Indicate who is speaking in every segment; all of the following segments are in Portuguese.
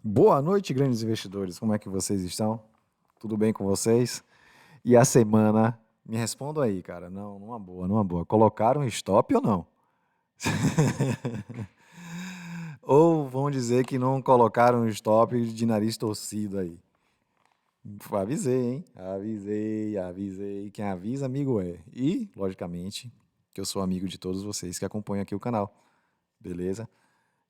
Speaker 1: Boa noite, grandes investidores. Como é que vocês estão? Tudo bem com vocês? E a semana, me respondam aí, cara. Não, numa boa, numa boa. Colocaram stop ou não? Ou vão dizer que não colocaram stop de nariz torcido aí? Avisei, hein? Avisei, avisei. Quem avisa, amigo é. E, logicamente, que eu sou amigo de todos vocês que acompanham aqui o canal. Beleza?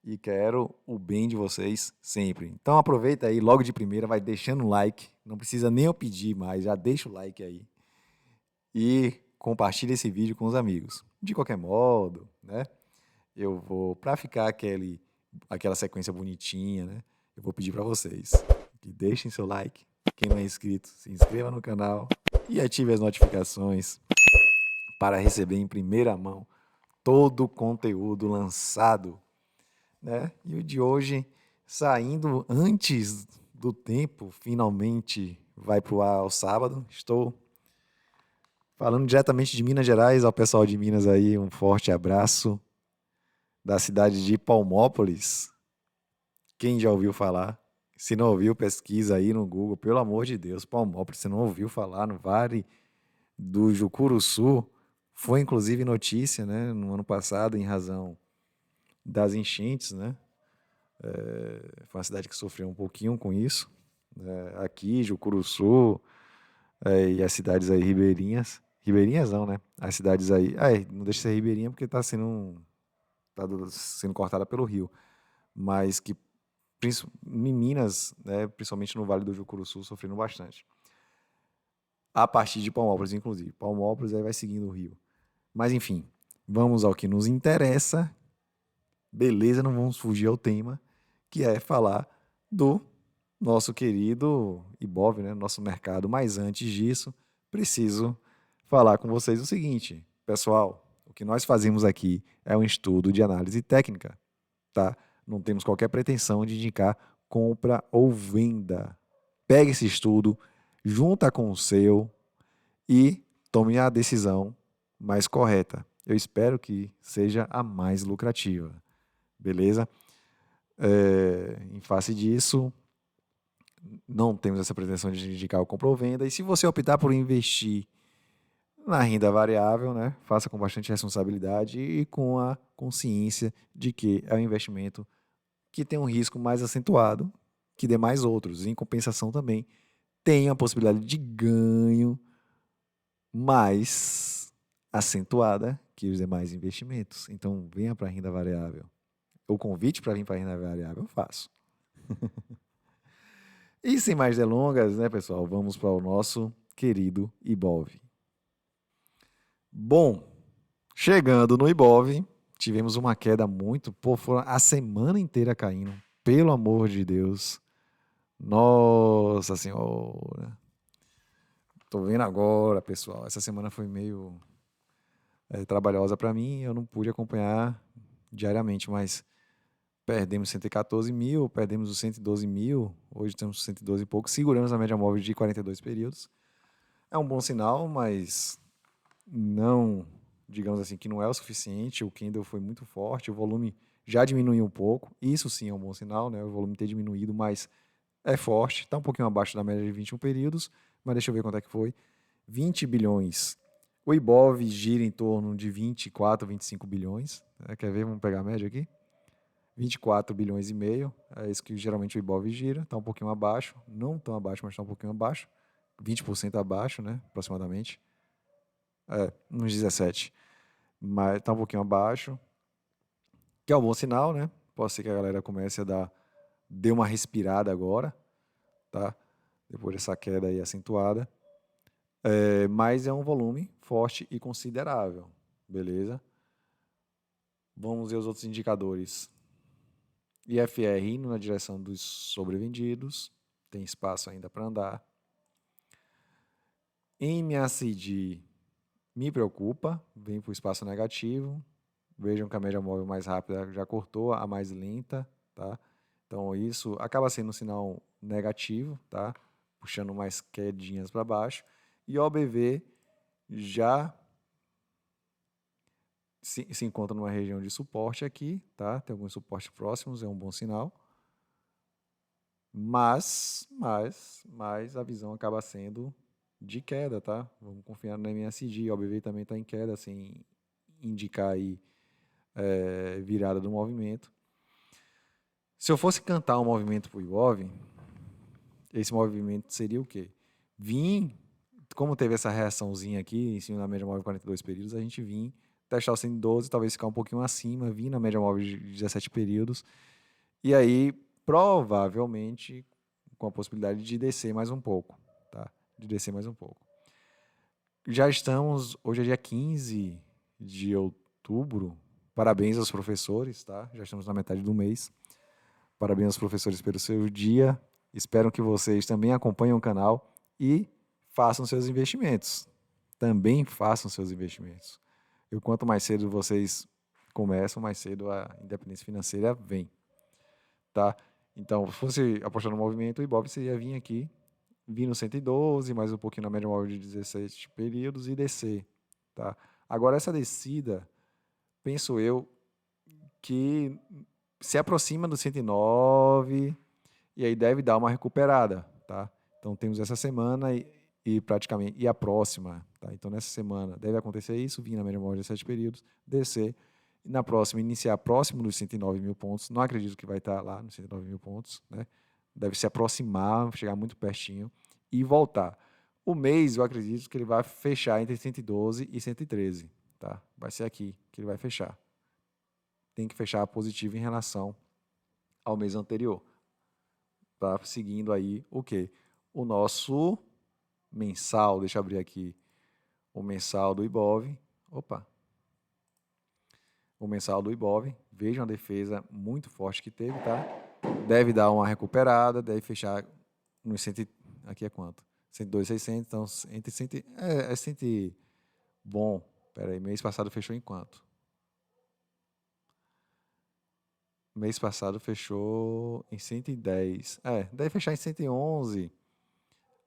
Speaker 1: E quero o bem de vocês sempre. Então aproveita aí, logo de primeira, vai deixando o like. Não precisa nem eu pedir mais, já deixa o like aí. E compartilha esse vídeo com os amigos. De qualquer modo, né? Eu vou, para ficar aquela sequência bonitinha, né? Eu vou pedir para vocês que deixem seu like. Quem não é inscrito, se inscreva no canal e ative as notificações para receber em primeira mão todo o conteúdo lançado, né? E o de hoje, saindo antes do tempo, finalmente vai para o ar ao sábado. Estou falando diretamente de Minas Gerais, ao pessoal de Minas aí, um forte abraço da cidade de Palmópolis. Quem já ouviu falar? Se não ouviu, pesquisa aí no Google, pelo amor de Deus, Palmópolis, se não ouviu falar no Vale do Jucuruçu, foi inclusive notícia, né, no ano passado, em razão das enchentes, né? Foi uma cidade que sofreu um pouquinho com isso. Aqui, Jucuruçu, e as cidades aí ribeirinhas. Ribeirinhas não, né? As cidades aí. Não deixa de ser ribeirinha porque tá sendo cortada pelo rio. Mas que em Minas, né, principalmente no Vale do Jucuruçu, sofrendo bastante. A partir de Palmópolis, inclusive. Palmópolis aí vai seguindo o rio. Mas enfim, vamos ao que nos interessa. Beleza, não vamos fugir ao tema, que é falar do nosso querido Ibov, né, nosso mercado. Mas antes disso, preciso falar com vocês o seguinte, pessoal, o que nós fazemos aqui é um estudo de análise técnica, tá? Não temos qualquer pretensão de indicar compra ou venda. Pegue esse estudo, junta com o seu e tome a decisão mais correta. Eu espero que seja a mais lucrativa, beleza? Em face disso, não temos essa pretensão de indicar o compra ou venda. E se você optar por investir na renda variável, né, faça com bastante responsabilidade e com a consciência de que é um investimento que tem um risco mais acentuado que demais outros. Em compensação também, tem a possibilidade de ganho mais acentuada que os demais investimentos. Então, venha para a renda variável. O convite para vir para a renda variável eu faço. E sem mais delongas, né, pessoal, vamos para o nosso querido Ibov. Bom, chegando no Ibov, tivemos uma queda muito, foram a semana inteira caindo, pelo amor de Deus. Nossa Senhora. Tô vendo agora, pessoal. Essa semana foi meio trabalhosa para mim, eu não pude acompanhar diariamente, mas perdemos 114 mil, perdemos os 112 mil, hoje temos 112 e pouco, seguramos a média móvel de 42 períodos. É um bom sinal, mas não, digamos assim, que não é o suficiente. O candle foi muito forte, o volume já diminuiu um pouco. Isso sim é um bom sinal, né? O volume ter diminuído, mas é forte. Está um pouquinho abaixo da média de 21 períodos, mas deixa eu ver quanto é que foi. 20 bilhões. O Ibov gira em torno de 24, 25 bilhões. Quer ver? Vamos pegar a média aqui. 24 bilhões e meio. É isso que geralmente o Ibov gira. Está um pouquinho abaixo. Não tão abaixo, mas está um pouquinho abaixo. 20% abaixo, né? Aproximadamente. Uns 17. Mas está um pouquinho abaixo. Que é um bom sinal, né? Pode ser que a galera comece a dê uma respirada agora, tá? Depois dessa queda aí acentuada. Mas é um volume forte e considerável, beleza? Vamos ver os outros indicadores. IFR indo na direção dos sobrevendidos, tem espaço ainda para andar. MACD me preocupa, vem para o espaço negativo. Vejam que a média móvel mais rápida já cortou, a mais lenta, tá? Então isso acaba sendo um sinal negativo, tá? Puxando mais quedinhas para baixo. E o OBV já se encontra numa região de suporte aqui, tá? Tem alguns suportes próximos, é um bom sinal. Mas a visão acaba sendo de queda, tá? Vamos confiar no MSD. O OBV também está em queda, sem indicar aí virada do movimento. Se eu fosse cantar um movimento para o Ibov, esse movimento seria o quê? Como teve essa reaçãozinha aqui em cima da média móvel de 42 períodos, a gente testar o 112, talvez ficar um pouquinho acima, vir na média móvel de 17 períodos, e aí provavelmente com a possibilidade de descer mais um pouco, tá? De descer mais um pouco. Já estamos, hoje é dia 15 de outubro, parabéns aos professores, tá? Já estamos na metade do mês. Parabéns aos professores pelo seu dia. Espero que vocês também acompanhem o canal e façam seus investimentos. Também façam seus investimentos. E quanto mais cedo vocês começam, mais cedo a independência financeira vem. Tá? Então, se fosse apostar no movimento, o Ibov seria vir aqui, vir no 112, mais um pouquinho na média móvel de 17 períodos e descer. Tá? Agora, essa descida, penso eu, que se aproxima do 109 e aí deve dar uma recuperada, tá? Então temos essa semana e praticamente e a próxima, tá? Então nessa semana deve acontecer isso, vir na média móvel de 7 períodos, descer e na próxima iniciar próximo dos 109 mil pontos. Não acredito que vai estar lá nos 109 mil pontos, né? Deve se aproximar, chegar muito pertinho e voltar. O mês eu acredito que ele vai fechar entre 112 e 113, tá? Vai ser aqui que ele vai fechar. Tem que fechar positivo em relação ao mês anterior. Tá seguindo aí o quê? O nosso mensal, deixa eu abrir aqui o mensal do Ibov. Opa! O mensal do Ibov. Vejam a defesa muito forte que teve, tá? Deve dar uma recuperada, deve fechar nos 100, aqui é quanto? 102,600, então entre 100, é 100, bom, peraí, mês passado fechou em quanto? Mês passado fechou em 110. Deve fechar em 111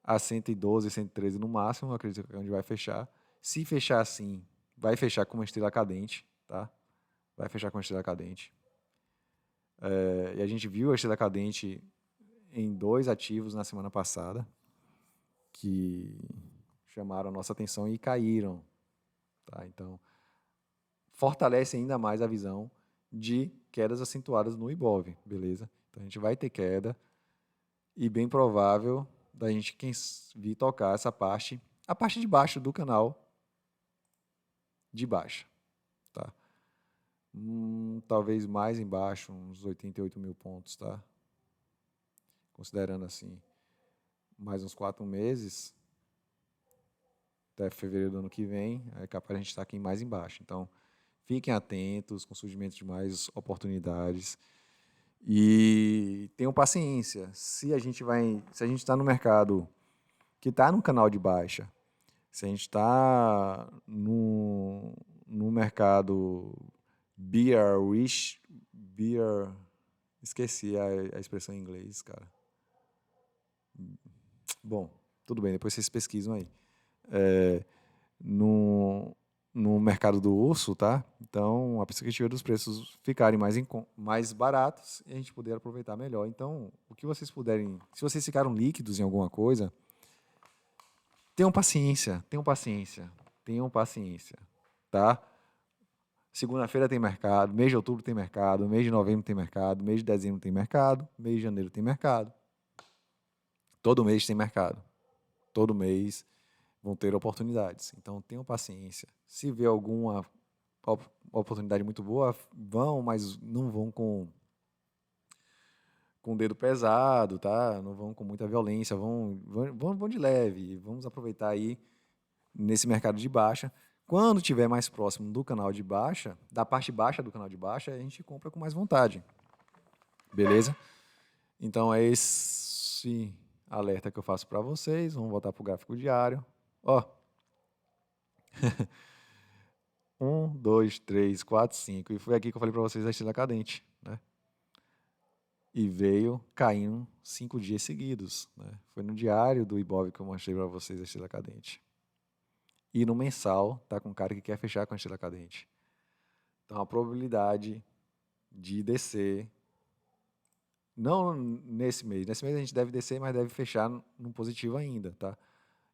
Speaker 1: a 112, 113 no máximo, acredito que é onde vai fechar. Se fechar assim, vai fechar com uma estrela cadente, tá? Vai fechar com uma estrela cadente. E a gente viu a estrela cadente em 2 ativos na semana passada, que chamaram a nossa atenção e caíram, tá? Então, fortalece ainda mais a visão de quedas acentuadas no Ibov, beleza? Então a gente vai ter queda e bem provável da gente quem vir tocar essa parte, a parte de baixo do canal de baixa, tá? Talvez mais embaixo, uns 88 mil pontos, tá? Considerando assim, mais uns 4 meses, até fevereiro do ano que vem, é capaz a gente estar aqui mais embaixo. Então, fiquem atentos com o surgimento de mais oportunidades e tenham paciência. Se a gente está no mercado que está no canal de baixa, se a gente está no mercado bear, esqueci a expressão em inglês, cara. Bom, tudo bem, depois vocês pesquisam aí. No mercado do urso, tá? Então, a perspectiva dos preços ficarem mais baratos e a gente poder aproveitar melhor. Então, o que vocês puderem, se vocês ficaram líquidos em alguma coisa, tenham paciência, tá? Segunda-feira tem mercado, mês de outubro tem mercado, mês de novembro tem mercado, mês de dezembro tem mercado, mês de janeiro tem mercado. Todo mês tem mercado. Todo mês vão ter oportunidades. Então, tenham paciência. Se vê alguma oportunidade muito boa, vão, mas não vão com o dedo pesado, tá? Não vão com muita violência, vão de leve. Vamos aproveitar aí nesse mercado de baixa. Quando tiver mais próximo do canal de baixa, da parte baixa do canal de baixa, a gente compra com mais vontade. Beleza? Então é esse alerta que eu faço para vocês. Vamos voltar para o gráfico diário. Ó. 1, 2, 3, 4, 5. E foi aqui que eu falei para vocês a estrela cadente, né? E veio caindo 5 dias seguidos, né? Foi no diário do Ibov que eu mostrei para vocês a estrela cadente. E no mensal, tá com um cara que quer fechar com a estrela cadente. Então, a probabilidade de descer Não nesse mês. Nesse mês a gente deve descer, mas deve fechar no positivo ainda, tá?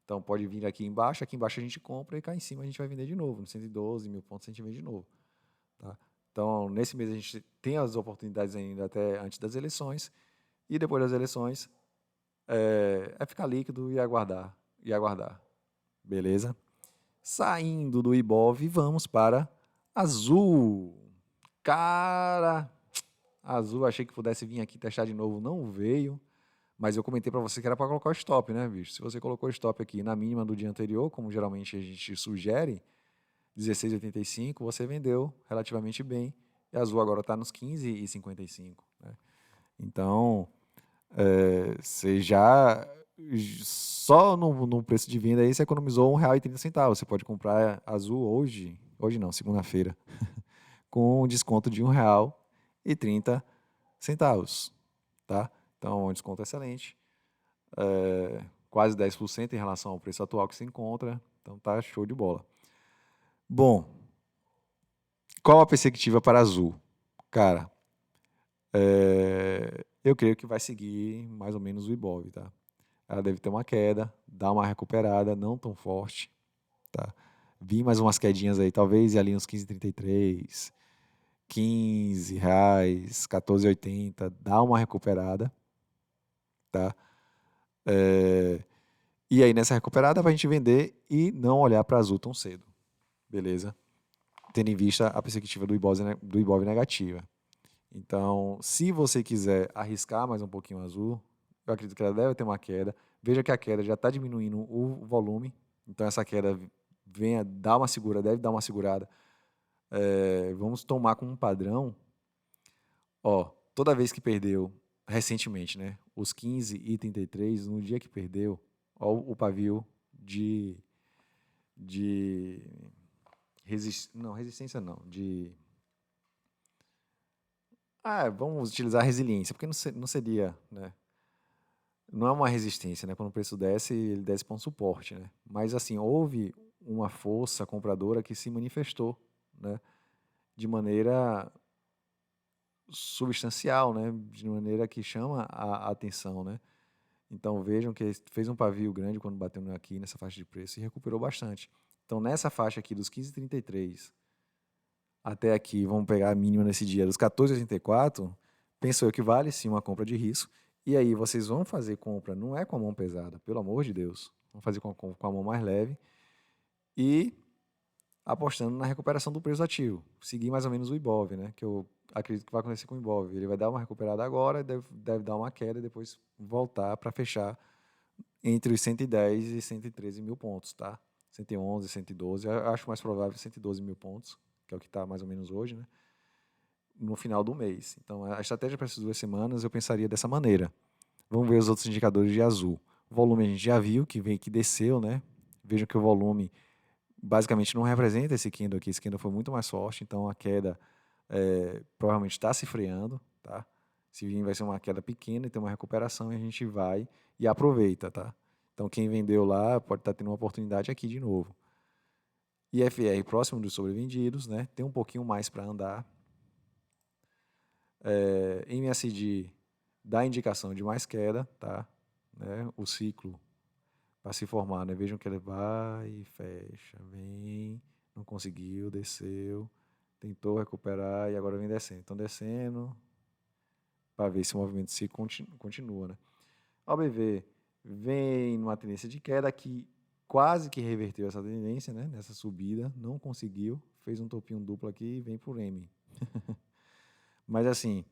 Speaker 1: Então pode vir aqui embaixo a gente compra e cá em cima a gente vai vender de novo. No 112 mil pontos a gente vende de novo, tá? Então nesse mês a gente tem as oportunidades ainda até antes das eleições e depois das eleições é ficar líquido e aguardar, beleza? Saindo do Ibov, vamos para Azul. Cara, Azul, achei que pudesse vir aqui testar de novo, não veio. Mas eu comentei para você que era para colocar o stop, né, bicho? Se você colocou o stop aqui na mínima do dia anterior, como geralmente a gente sugere, 16,85, você vendeu relativamente bem. E a Azul agora está nos 15,55, né? Então, você já só no preço de venda aí você economizou R$1,30. Você pode comprar Azul hoje não, segunda-feira, com um desconto de R$1,30, tá? Então, um desconto excelente. Quase 10% em relação ao preço atual que se encontra. Então tá show de bola. Bom, qual a perspectiva para Azul? Cara, eu creio que vai seguir mais ou menos o Ibov, tá? Ela deve ter uma queda, dar uma recuperada, não tão forte, tá? Vi mais umas quedinhas aí, talvez ali uns 15,33, R$15, 14,80, dá uma recuperada, tá? E aí nessa recuperada vai a gente vender e não olhar para Azul tão cedo, beleza? Tendo em vista a perspectiva do Ibov negativa. Então, se você quiser arriscar mais um pouquinho Azul, eu acredito que ela deve ter uma queda. Veja que a queda já está diminuindo o volume, então essa queda venha dar uma segura, deve dar uma segurada. Vamos tomar como um padrão, ó, toda vez que perdeu recentemente, né, os 15,33, no dia que perdeu, ó, o pavio de resistência não, vamos utilizar resiliência, porque não seria, né? Não é uma resistência, né? Quando o preço desce, ele desce para um suporte, né? Mas assim, houve uma força compradora que se manifestou, né? De maneira substancial, né? De maneira que chama a atenção, né? Então vejam que fez um pavio grande quando bateu aqui nessa faixa de preço e recuperou bastante. Então nessa faixa aqui dos 15,33 até aqui, vamos pegar a mínima nesse dia, dos 14,84, penso eu que vale sim uma compra de risco. E aí vocês vão fazer compra, não é com a mão pesada, pelo amor de Deus. Vão fazer com a mão mais leve e apostando na recuperação do preço ativo. Seguir mais ou menos o Ibov, né? Que eu acredito que vai acontecer com o Ibov. Ele vai dar uma recuperada agora, deve dar uma queda e depois voltar para fechar entre os 110 e 113 mil pontos, tá? 111, 112, eu acho mais provável 112 mil pontos, que é o que está mais ou menos hoje, né? No final do mês. Então, a estratégia para essas 2 semanas eu pensaria dessa maneira. Vamos ver os outros indicadores de Azul. O volume a gente já viu que desceu, né? Vejam que o volume basicamente não representa esse candle aqui. Esse candle foi muito mais forte, então a queda provavelmente está se freando, tá? Se vir vai ser uma queda pequena e tem uma recuperação e a gente vai e aproveita, tá? Então quem vendeu lá pode estar tendo uma oportunidade aqui de novo. IFR próximo dos sobrevendidos, né? Tem um pouquinho mais para andar. MACD dá indicação de mais queda, tá? Né? O ciclo para se formar, né? Vejam que ele vai e fecha, vem, não conseguiu, desceu, tentou recuperar e agora vem descendo. Então descendo para ver se o movimento se continua, né? O ABV vem numa tendência de queda que quase que reverteu essa tendência, né? Nessa subida, não conseguiu, fez um topinho duplo aqui e vem por M. Mas assim,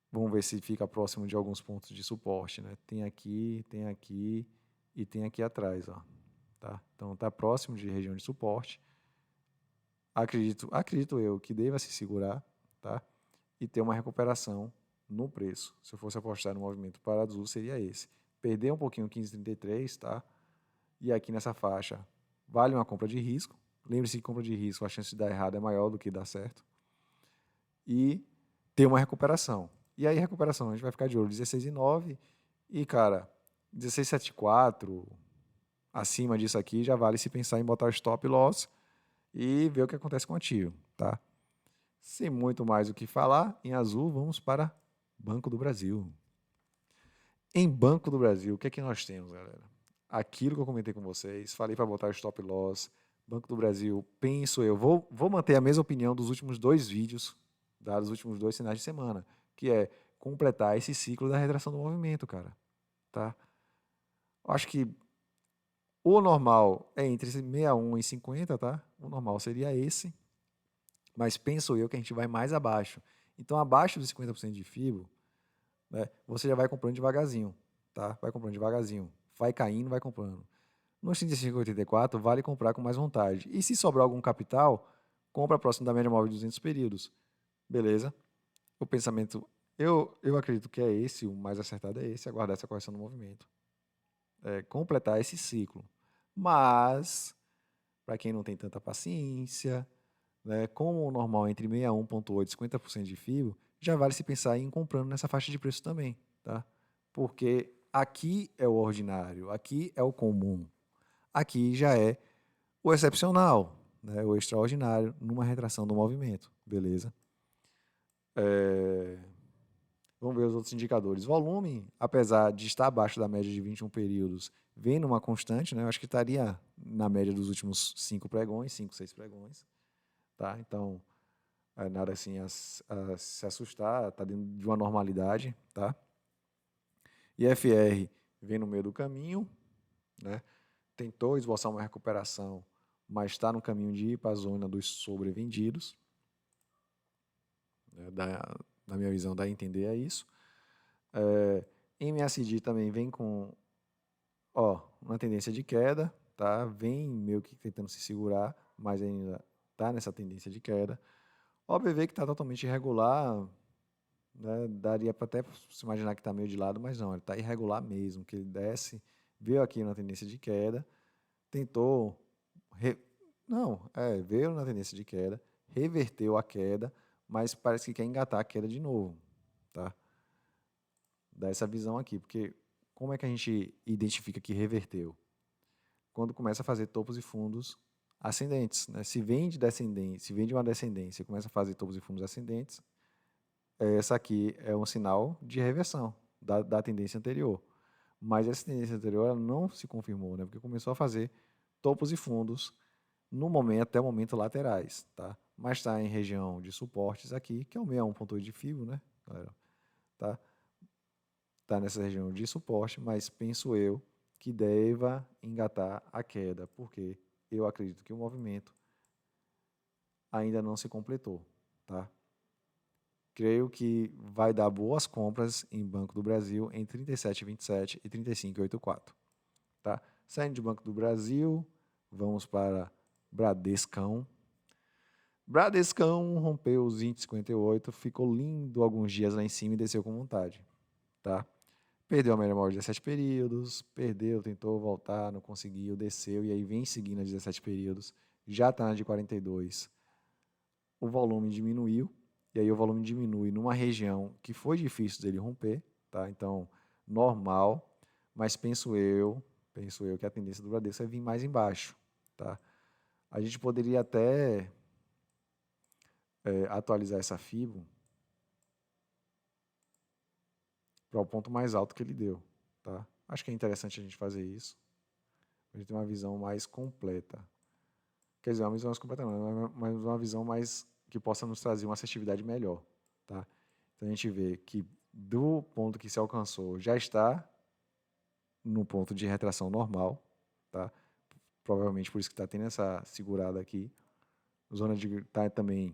Speaker 1: vamos ver se fica próximo de alguns pontos de suporte, né? Tem aqui e tem aqui atrás, ó. Tá? Então está próximo de região de suporte. Acredito eu que deva se segurar, tá? E ter uma recuperação no preço. Se eu fosse apostar no movimento para Azul, seria esse. Perder um pouquinho o 15,33, tá? E aqui nessa faixa vale uma compra de risco. Lembre-se que compra de risco, a chance de dar errado é maior do que dar certo. E ter uma recuperação. E aí, recuperação, a gente vai ficar de olho 16,9 e, cara, 16,74, acima disso aqui, já vale se pensar em botar stop loss e ver o que acontece com o ativo, tá? Sem muito mais o que falar, em azul, vamos para Banco do Brasil. Em Banco do Brasil, o que é que nós temos, galera? Aquilo que eu comentei com vocês, falei para botar o stop loss. Banco do Brasil, penso eu, vou manter a mesma opinião dos últimos 2 vídeos, dos últimos 2 finais de semana, que é completar esse ciclo da retração do movimento, cara. Tá? Eu acho que o normal é entre 61 e 50, tá? O normal seria esse, mas penso eu que a gente vai mais abaixo. Então, abaixo dos 50% de FIBO, né, você já vai comprando devagarzinho, tá? Vai comprando devagarzinho. Vai caindo, vai comprando. Nos 35,84 vale comprar com mais vontade. E se sobrar algum capital, compra próximo da média móvel de 200 períodos. Beleza? O pensamento, eu acredito que é esse, o mais acertado é esse, aguardar essa correção do movimento. Completar esse ciclo. Mas, para quem não tem tanta paciência, né, como o normal é entre 61,8% e 50% de FIBO, já vale se pensar em comprando nessa faixa de preço também, tá? Porque aqui é o ordinário, aqui é o comum, aqui já é o excepcional, né, o extraordinário numa retração do movimento, beleza? Vamos ver os outros indicadores. Volume, apesar de estar abaixo da média de 21 períodos, vem numa constante, né? Eu acho que estaria na média dos últimos 5 pregões, 5, 6 pregões, tá? Então, nada assim a se assustar, está dentro de uma normalidade, tá? IFR vem no meio do caminho, né? Tentou esboçar uma recuperação, mas está no caminho de ir para a zona dos sobrevendidos, né? Na minha visão, dá a entender é isso. MACD também vem com uma tendência de queda, tá? Vem meio que tentando se segurar, mas ainda está nessa tendência de queda. OBV que está totalmente irregular, né? Daria para até se imaginar que está meio de lado, mas não, ele está irregular mesmo, que ele desce, veio aqui na tendência de queda, tentou, veio na tendência de queda, reverteu a queda, mas parece que quer engatar a queda de novo, tá? Dá essa visão aqui, porque como é que a gente identifica que reverteu? Quando começa a fazer topos e fundos ascendentes, né? Se vem de uma descendência e começa a fazer topos e fundos ascendentes, essa aqui é um sinal de reversão da tendência anterior. Mas essa tendência anterior ela não se confirmou, né? Porque começou a fazer topos e fundos até o momento laterais, tá? Mas está em região de suportes aqui, que é o 61,8 de FIBO, né, galera? Tá? Tá nessa região de suporte, mas penso eu que deva engatar a queda, porque eu acredito que o movimento ainda não se completou, tá? Creio que vai dar boas compras em Banco do Brasil em 37,27 e 35,84, tá? Saindo de Banco do Brasil, vamos para Bradescão. Bradescão rompeu os 20,58, ficou lindo alguns dias lá em cima e desceu com vontade, tá? Perdeu a média móvel de 17 períodos, tentou voltar, não conseguiu, desceu e aí vem seguindo a 17 períodos, já está na de 42. O volume diminuiu, e aí o volume diminui numa região que foi difícil dele romper, tá? Então, normal, mas penso eu que a tendência do Bradesco é vir mais embaixo, tá? A gente poderia até atualizar essa FIBO para o ponto mais alto que ele deu, tá? Acho que é interessante a gente fazer isso, para a gente ter uma visão mais completa. Quer dizer, uma visão mais completa não, mas uma visão mais que possa nos trazer uma assertividade melhor, tá? Então a gente vê que do ponto que se alcançou já está no ponto de retração normal, tá? Provavelmente por isso que está tendo essa segurada aqui. Zona de tá também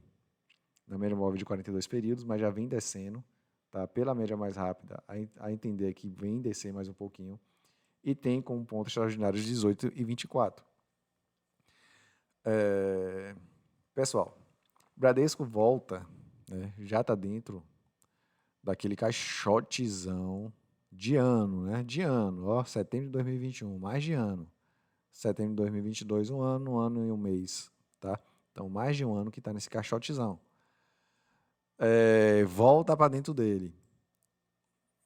Speaker 1: na média móvel de 42 períodos, mas já vem descendo, tá? Pela média mais rápida, a entender que vem descer mais um pouquinho e tem como ponto extraordinário 18 e 24. Pessoal, Bradesco volta, né? Já está dentro daquele caixotezão de ano, né? De ano, ó, setembro de 2021, mais de ano. Setembro de 2022, um ano e um mês, tá? Então, mais de um ano que está nesse caixotezão. Volta para dentro dele.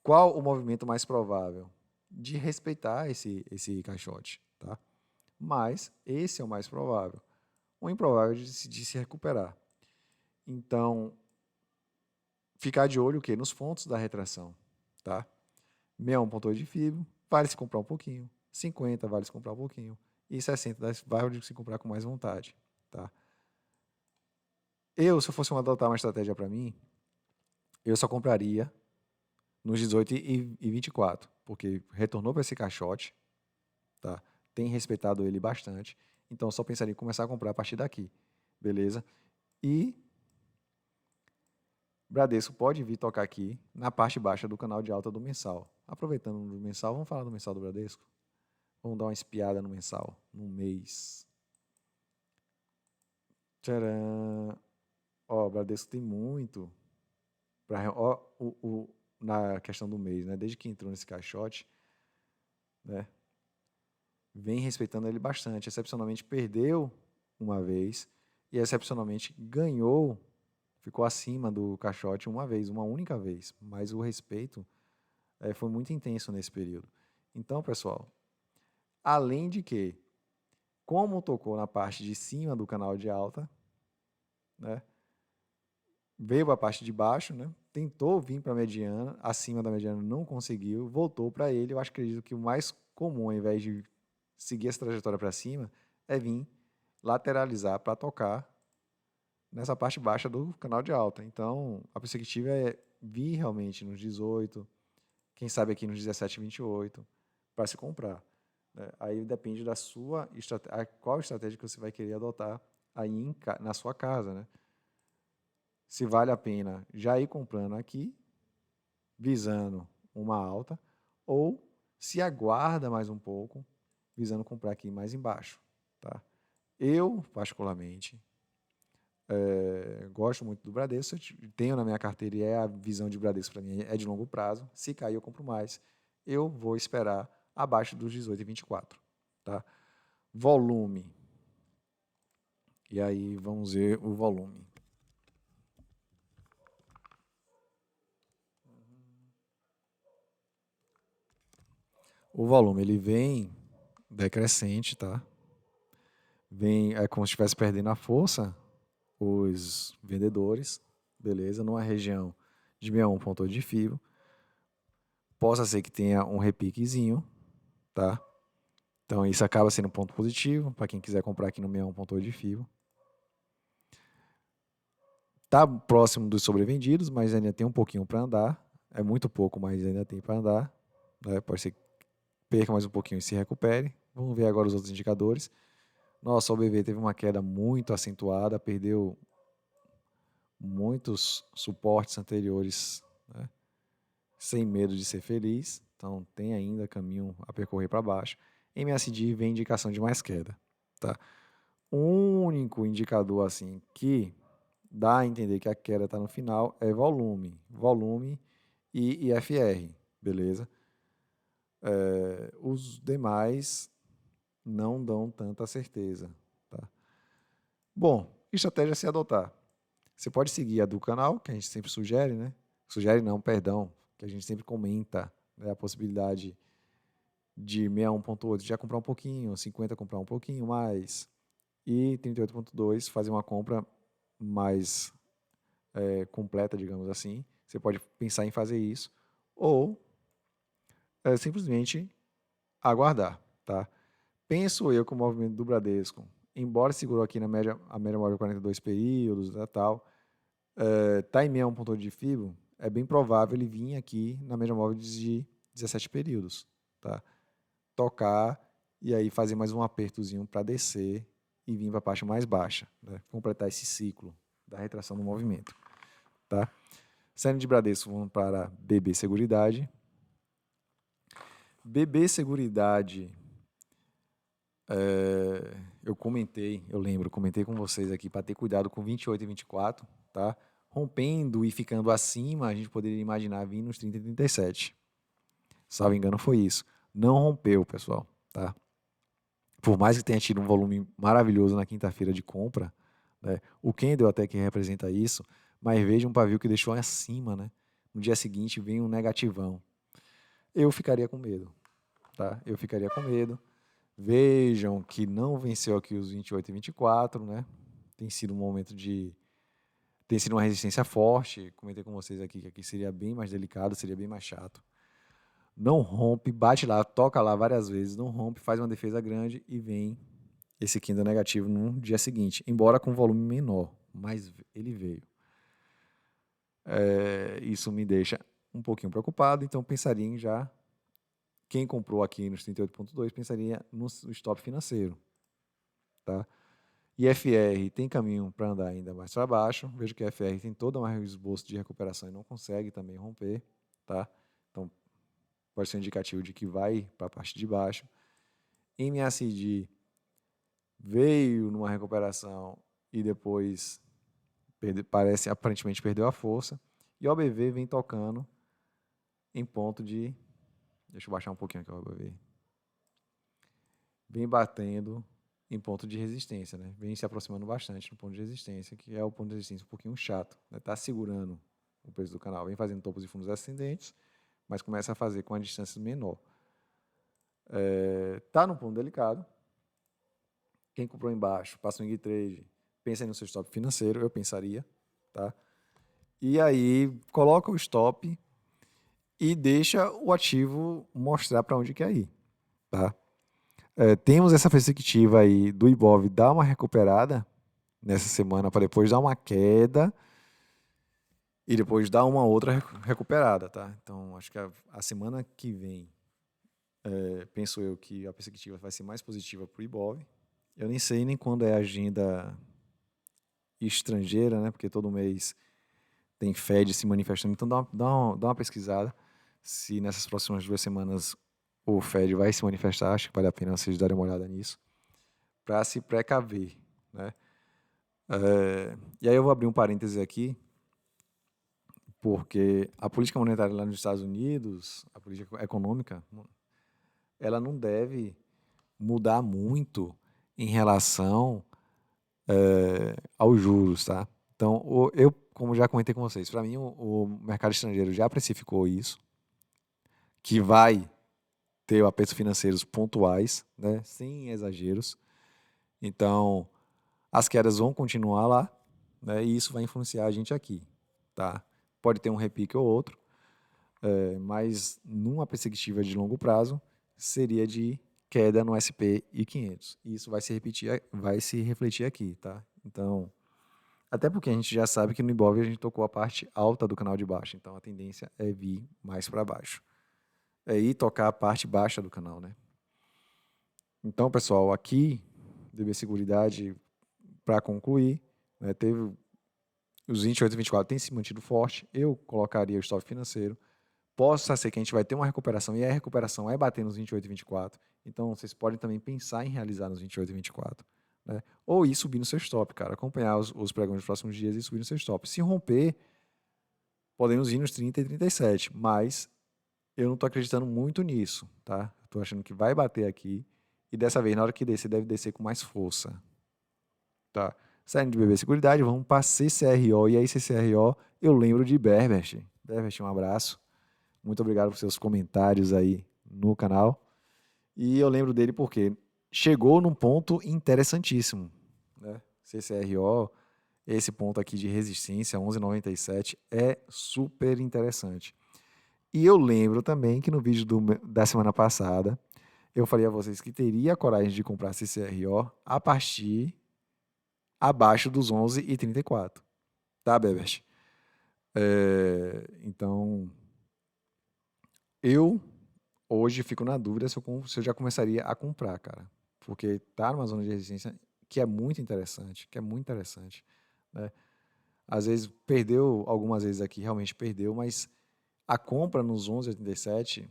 Speaker 1: Qual o movimento mais provável? De respeitar esse caixote, tá? Mas esse é o mais provável. O improvável de se recuperar. Então, ficar de olho o quê? Nos pontos da retração, tá? 61,8 de fibra, vale se comprar um pouquinho. 50 vale se comprar um pouquinho. E 60 vale se comprar com mais vontade, tá? Se eu fosse adotar uma estratégia para mim, eu só compraria nos 18 e 24, porque retornou para esse caixote, tá? Tem respeitado ele bastante, então eu só pensaria em começar a comprar a partir daqui, beleza? E Bradesco pode vir tocar aqui na parte baixa do canal de alta do mensal. Aproveitando do mensal, vamos falar do mensal do Bradesco? Vamos dar uma espiada no mensal, no mês. Tcharam! Ó, o Bradesco tem muito pra, ó, na questão do mês, né? Desde que entrou nesse caixote, né? Vem respeitando ele bastante. Excepcionalmente perdeu uma vez e excepcionalmente ganhou, ficou acima do caixote uma vez, uma única vez. Mas o respeito foi muito intenso nesse período. Então, pessoal, além de que, como tocou na parte de cima do canal de alta, né? Veio para a parte de baixo, né? Tentou vir para a mediana, acima da mediana não conseguiu, voltou para ele. Eu acredito que o mais comum, ao invés de seguir essa trajetória para cima, é vir lateralizar para tocar nessa parte baixa do canal de alta. Então, a perspectiva é vir realmente nos 18, quem sabe aqui nos 17, 28, para se comprar, né? Aí depende da sua estratégia, qual estratégia que você vai querer adotar aí na sua casa, né? Se vale a pena já ir comprando aqui, visando uma alta, ou se aguarda mais um pouco, visando comprar aqui mais embaixo, tá? Eu, particularmente, gosto muito do Bradesco, tenho na minha carteira e a visão de Bradesco para mim é de longo prazo. Se cair, eu compro mais. Eu vou esperar abaixo dos 18 e 24, tá? Volume. E aí, vamos ver o volume. O volume, ele vem decrescente, tá? Vem, é como se estivesse perdendo a força, os vendedores, beleza? Numa região de 61,8 de fibra. Possa ser que tenha um repiquezinho, tá? Então isso acaba sendo um ponto positivo para quem quiser comprar aqui no 61,8 de fibra. Tá próximo dos sobrevendidos, mas ainda tem um pouquinho para andar. É muito pouco, mas ainda tem para andar, né? Pode ser que perca mais um pouquinho e se recupere. Vamos ver agora os outros indicadores. Nossa, o OBV teve uma queda muito acentuada, perdeu muitos suportes anteriores, né? Sem medo de ser feliz. Então tem ainda caminho a percorrer para baixo. MSD vem indicação de mais queda, tá? O único indicador assim que dá a entender que a queda está no final é volume e IFR, beleza? Os demais não dão tanta certeza, tá? Bom, estratégia a se adotar. Você pode seguir a do canal, que a gente sempre sugere, né? Sugere não, perdão, que a gente sempre comenta, né, a possibilidade de 61,8 já comprar um pouquinho, 50 comprar um pouquinho mais e 38,2 fazer uma compra mais completa, digamos assim. Você pode pensar em fazer isso ou simplesmente aguardar, tá? Penso eu que o movimento do Bradesco, embora segurou aqui na média, a média móvel 42 períodos, né, tal, tá em 61,8 de fibra, é bem provável ele vir aqui na média móvel de 17 períodos, tá? Tocar e aí fazer mais um apertozinho para descer e vir para a parte mais baixa, né? Completar esse ciclo da retração do movimento, tá? Saindo de Bradesco, vamos para BB Seguridade. BB Seguridade, eu lembro, comentei com vocês aqui para ter cuidado com 28 e 24, tá? Rompendo e ficando acima, a gente poderia imaginar vir nos 30 e 37. Salvo engano, foi isso. Não rompeu, pessoal, tá? Por mais que tenha tido um volume maravilhoso na quinta-feira de compra, né? O candle até que representa isso, mas veja um pavio que deixou acima, né? No dia seguinte vem um negativão. Eu ficaria com medo, tá? Eu ficaria com medo. Vejam que não venceu aqui os 28 e 24, né? Tem sido um momento de tem sido uma resistência forte. Comentei com vocês aqui que aqui seria bem mais delicado, seria bem mais chato. Não rompe, bate lá, toca lá várias vezes, não rompe, faz uma defesa grande e vem esse candle negativo no dia seguinte, embora com volume menor, mas ele veio. Isso me deixa um pouquinho preocupado, então pensaria em já, quem comprou aqui nos 38,2 pensaria no stop financeiro, tá? IFR tem caminho para andar ainda mais para baixo. Vejo que a FR tem todo um esboço de recuperação e não consegue também romper, tá? Então pode ser um indicativo de que vai para a parte de baixo. MACD veio numa recuperação e depois parece aparentemente perdeu a força. E o OBV vem tocando em ponto de... Deixa eu baixar um pouquinho aqui o OBV. Vem batendo em ponto de resistência, né? Vem se aproximando bastante no ponto de resistência, que é o ponto de resistência um pouquinho chato, né? Tá segurando o preço do canal, vem fazendo topos e fundos ascendentes, mas começa a fazer com a distância menor. Tá num ponto delicado. Quem comprou embaixo, passa um swing trade, pensa aí no seu stop financeiro, eu pensaria, tá? E aí coloca o stop e deixa o ativo mostrar para onde quer ir, tá? Temos essa perspectiva aí do Ibov dar uma recuperada nessa semana para depois dar uma queda e depois dar uma outra recuperada, tá? Então, acho que a semana que vem, penso eu que a perspectiva vai ser mais positiva para o Ibov. Eu nem sei nem quando é a agenda estrangeira, né? Porque todo mês tem Fed se manifestando, então dá uma pesquisada se nessas próximas 2 semanas o Fed vai se manifestar. Acho que vale a pena vocês darem uma olhada nisso, para se precaver, né? E aí eu vou abrir um parêntese aqui, porque a política monetária lá nos Estados Unidos, a política econômica, ela não deve mudar muito em relação aos juros, tá? Então, eu, como já comentei com vocês, para mim o mercado estrangeiro já precificou isso, que vai ter apertos financeiros pontuais, né, sem exageros. Então, as quedas vão continuar lá, né, e isso vai influenciar a gente aqui, tá? Pode ter um repique ou outro, mas numa perspectiva de longo prazo seria de queda no SP e 500. E isso vai se refletir aqui, tá? Então, até porque a gente já sabe que no Ibov a gente tocou a parte alta do canal de baixo, então a tendência é vir mais para baixo. É ir tocar a parte baixa do canal, né? Então, pessoal, aqui, DB Seguridade, para concluir, né, teve os 28 e 24 tem se mantido forte. Eu colocaria o stop financeiro. Possa ser que a gente vai ter uma recuperação, e a recuperação é bater nos 28 e 24. Então, vocês podem também pensar em realizar nos 28 e 24. Né? Ou ir subir no seu stop, cara. Acompanhar os pregões dos próximos dias e subir no seu stop. Se romper, podemos ir nos 30 e 37. Mas eu não estou acreditando muito nisso, tá? Estou achando que vai bater aqui. E dessa vez, na hora que descer, deve descer com mais força. Tá? Saindo de BB Seguridade, vamos para CCRO. E aí, CCRO, eu lembro de Berbert. Berbert, um abraço. Muito obrigado por seus comentários aí no canal. E eu lembro dele porque chegou num ponto interessantíssimo, né? CCRO, esse ponto aqui de resistência, 11,97, é super interessante. E eu lembro também que no vídeo da semana passada, eu falei a vocês que teria a coragem de comprar CCRO a partir abaixo dos 11,34. Tá, Bebert? Então, eu hoje fico na dúvida se eu já começaria a comprar, cara. Porque tá numa zona de resistência que é muito interessante, né? Às vezes perdeu, algumas vezes aqui realmente perdeu, mas a compra nos 11,87,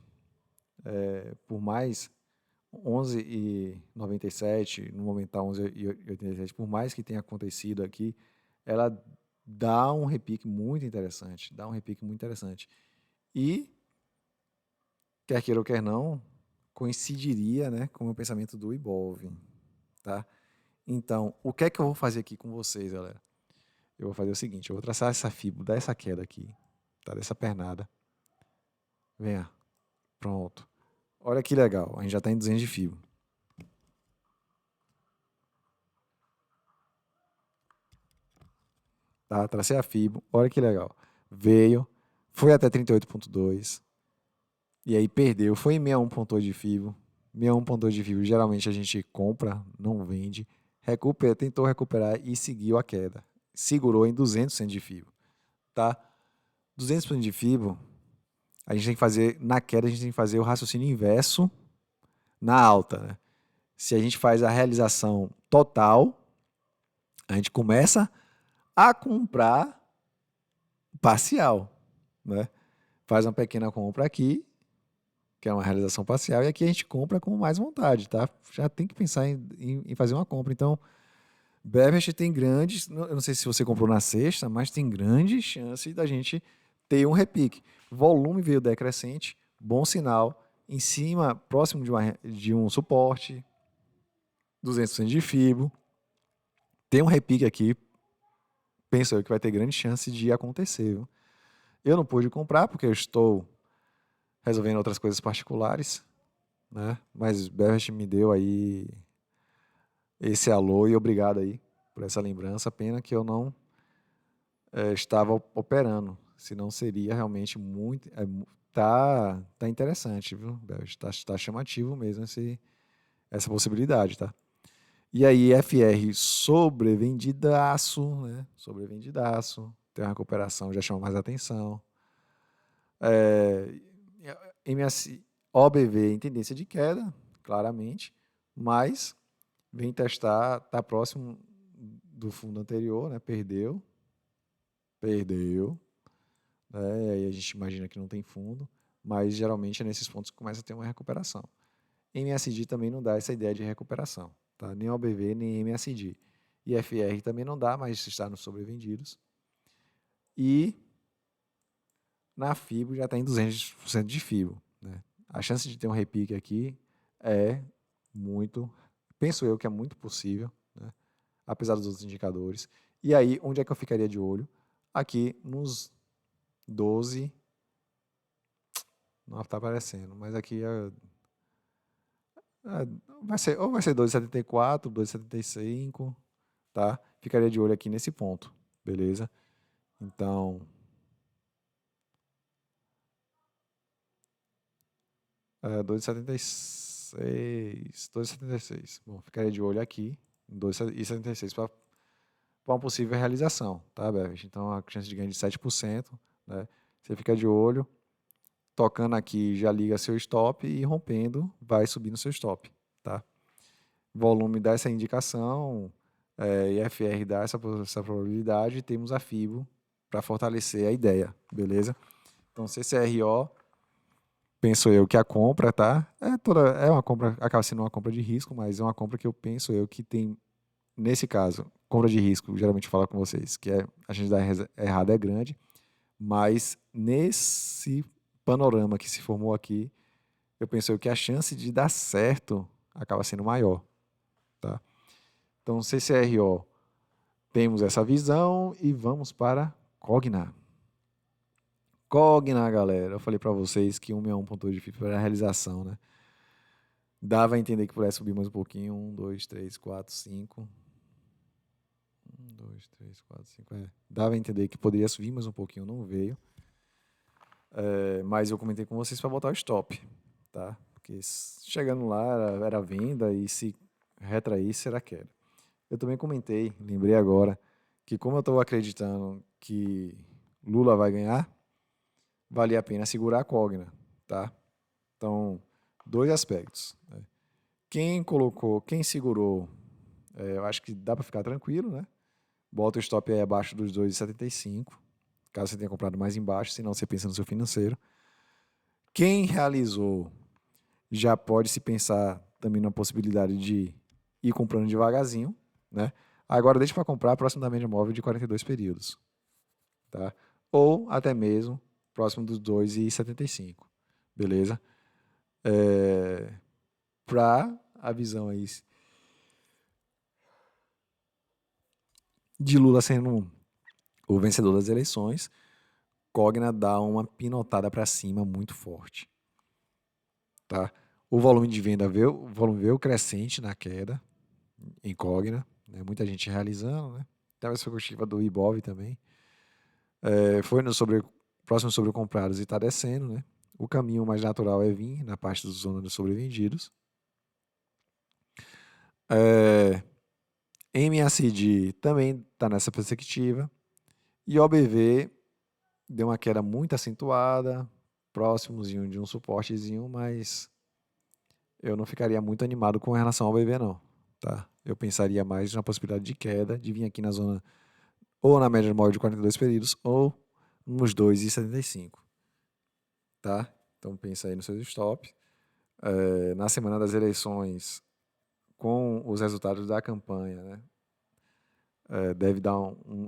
Speaker 1: por mais 11,97, no momento tá 11,87, por mais que tenha acontecido aqui, ela dá um repique muito interessante, E, quer queira ou quer não, coincidiria, né, com o meu pensamento do Ibov, tá? Então, o que é que eu vou fazer aqui com vocês, galera? Eu vou fazer o seguinte, eu vou traçar essa fibra, dar essa queda aqui, tá? Dessa pernada. Venha, pronto. Olha que legal, a gente já está em 200 de fibra. tá? Tracei a FIBO, olha que legal. Veio, foi até 38,2 e aí perdeu, foi em 61,8 de FIBO. 61,8 de FIBO geralmente a gente compra, não vende. Tentou recuperar e seguiu a queda. Segurou em 200% de FIBO, tá? 200% de FIBO, a gente tem que fazer, na queda a gente tem que fazer o raciocínio inverso na alta, né? Se a gente faz a realização total, a gente começa a comprar parcial, né? Faz uma pequena compra aqui, que é uma realização parcial, e aqui a gente compra com mais vontade, tá? Já tem que pensar em fazer uma compra. Então, Beverage tem grandes, eu não sei se você comprou na sexta, mas tem grande chance da gente ter um repique. Volume veio decrescente, bom sinal, em cima, próximo de um suporte, 200% de FIBO. Tem um repique aqui, penso eu que vai ter grande chance de acontecer. Viu? Eu não pude comprar porque eu estou resolvendo outras coisas particulares, né? Mas Beverage me deu aí esse alô e obrigado aí por essa lembrança. Pena que eu não estava operando, senão seria realmente muito. Tá interessante, viu, Beverage? Tá chamativo mesmo essa possibilidade, tá? E aí, FR sobrevendidaço, né? Sobrevendidaço. Tem uma recuperação, já chama mais atenção. MS, OBV em tendência de queda, claramente, mas vem testar, tá próximo do fundo anterior, né? Perdeu, né? E aí a gente imagina que não tem fundo, mas geralmente é nesses pontos que começa a ter uma recuperação. MSD também não dá essa ideia de recuperação, tá? Nem OBV, nem MSD. E FR também não dá, mas está nos sobrevendidos. E na FIBO já está em 200% de FIBO, né? A chance de ter um repique aqui é muito, penso eu que é muito possível, né? Apesar dos outros indicadores. E aí, onde é que eu ficaria de olho? Aqui nos 12, não está aparecendo, mas aqui vai ser 2,74, 2,75, tá? Ficaria de olho aqui nesse ponto, beleza? Então, 2,76, 2,76. Bom, ficaria de olho aqui em 2,76 para uma possível realização, tá, Bevis? Então, a chance de ganho de 7%, né? Você fica de olho, tocando aqui, já liga seu stop e rompendo, vai subir no seu stop, tá? Volume dá essa indicação, IFR dá essa probabilidade, e temos a FIBO para fortalecer a ideia, beleza? Então, CCRO, penso eu que a compra, tá? É uma compra, acaba sendo uma compra de risco, mas é uma compra que eu penso eu que tem, nesse caso, compra de risco, geralmente falo com vocês, que a chance de dar errado é grande, mas nesse panorama que se formou aqui, eu penso eu que a chance de dar certo acaba sendo maior, tá? Então, CCRO, temos essa visão e vamos para Cogna. Cogna, galera, eu falei para vocês que 161,8 de FIP era a realização, né? Dava a entender que pudesse subir mais um pouquinho. 1, 2, 3, 4, 5. 1, 2, 3, 4, 5. Dava a entender que poderia subir mais um pouquinho, não veio. Mas eu comentei com vocês para botar o stop, tá? Porque chegando lá era venda e se retraísse era queda. Eu também comentei, lembrei agora, que como eu estou acreditando que Lula vai ganhar, valia a pena segurar a Cogna, tá? Então, dois aspectos. Né? Quem segurou, eu acho que dá para ficar tranquilo, né? Bota o stop aí abaixo dos 2,75, caso você tenha comprado mais embaixo, senão você pensa no seu financeiro. Quem realizou já pode se pensar também na possibilidade de ir comprando devagarzinho, né? Agora deixa para comprar próximo da média móvel de 42 períodos, tá? Ou até mesmo próximo dos 2,75, beleza? Para a visão aí de Lula sendo o vencedor das eleições, Cogna dá uma pinotada para cima muito forte, tá? O volume de venda veio crescente na queda em Cogna, né? Muita gente realizando, né? Teve essa perspectiva do Ibov também. Foi no próximo sobre comprados e está descendo, né? O caminho mais natural é vir na parte da zona dos sobrevendidos. MACD também está nessa perspectiva. E OBV deu uma queda muito acentuada, próximozinho de um suportezinho, mas eu não ficaria muito animado com relação ao OBV não, tá? Eu pensaria mais na possibilidade de queda, de vir aqui na zona ou na média móvel de 42 períodos ou nos 2,75, tá? Então pensa aí nos seus stops. Na semana das eleições, com os resultados da campanha, né?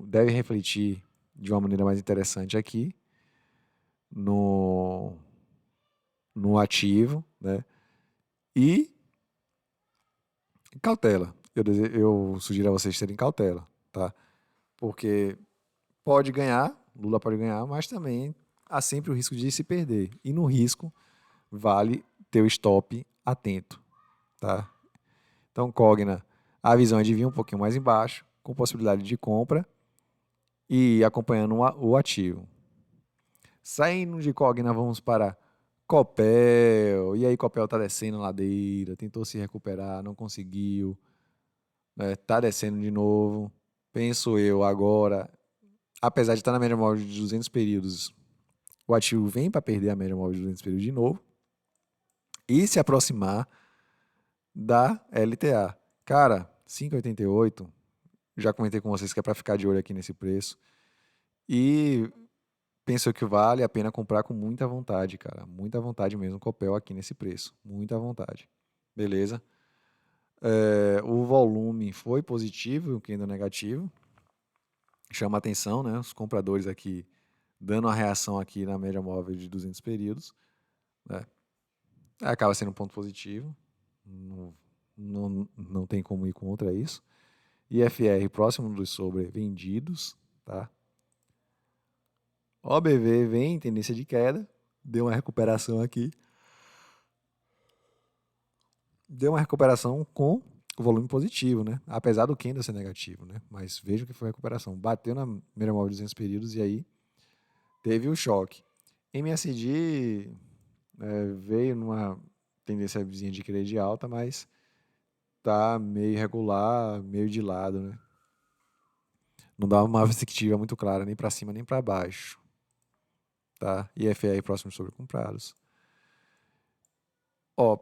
Speaker 1: Deve refletir de uma maneira mais interessante aqui no ativo, né? E cautela. Eu sugiro a vocês terem cautela, tá? Porque pode ganhar, Lula pode ganhar, mas também há sempre o risco de se perder. E no risco vale ter o stop atento, tá? Então, Cogna, a visão é de vir um pouquinho mais embaixo, com possibilidade de compra e acompanhando o ativo. Saindo de Cogna, vamos para Copel. E aí, Copel tá descendo a ladeira, tentou se recuperar, não conseguiu, né? Tá descendo de novo. Penso eu agora, apesar de estar na média móvel de 200 períodos, o ativo vem para perder a média móvel de 200 períodos de novo e se aproximar da LTA. Cara, 5,88, já comentei com vocês que é para ficar de olho aqui nesse preço. E penso que vale a pena comprar com muita vontade, cara. Muita vontade mesmo, Copel aqui nesse preço. Muita vontade. Beleza? O volume foi positivo, o candle negativo. Chama atenção, né? Os compradores aqui dando a reação aqui na média móvel de 200 períodos. Né? Acaba sendo um ponto positivo. Não tem como ir contra isso. IFR próximo dos sobrevendidos. Tá? OBV vem em tendência de queda. Deu uma recuperação aqui. Deu uma recuperação com o volume positivo, né? Apesar do candle ser negativo, né? Mas veja que foi recuperação. Bateu na média móvel de 200 períodos e aí teve o choque. MACD veio numa tendência vizinha de querer de alta, mas tá meio irregular, meio de lado, né? Não dá uma perspectiva muito clara, nem para cima nem para baixo. Tá? IFR próximo sobre comprados.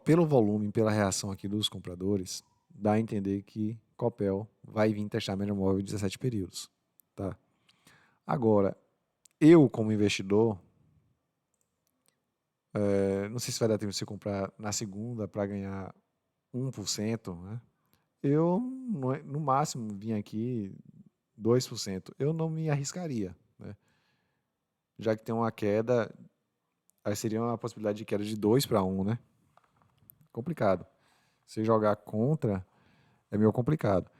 Speaker 1: Pelo volume, pela reação aqui dos compradores, dá a entender que Copel vai vir testar a média móvel de 17 períodos. Tá? Agora, eu como investidor, não sei se vai dar tempo de você comprar na segunda para ganhar 1%, né? Eu, no máximo, vim aqui 2%. Eu não me arriscaria, né? Já que tem uma queda, aí seria uma possibilidade de queda de 2 para 1, né? Complicado. Se jogar contra, é meio complicado.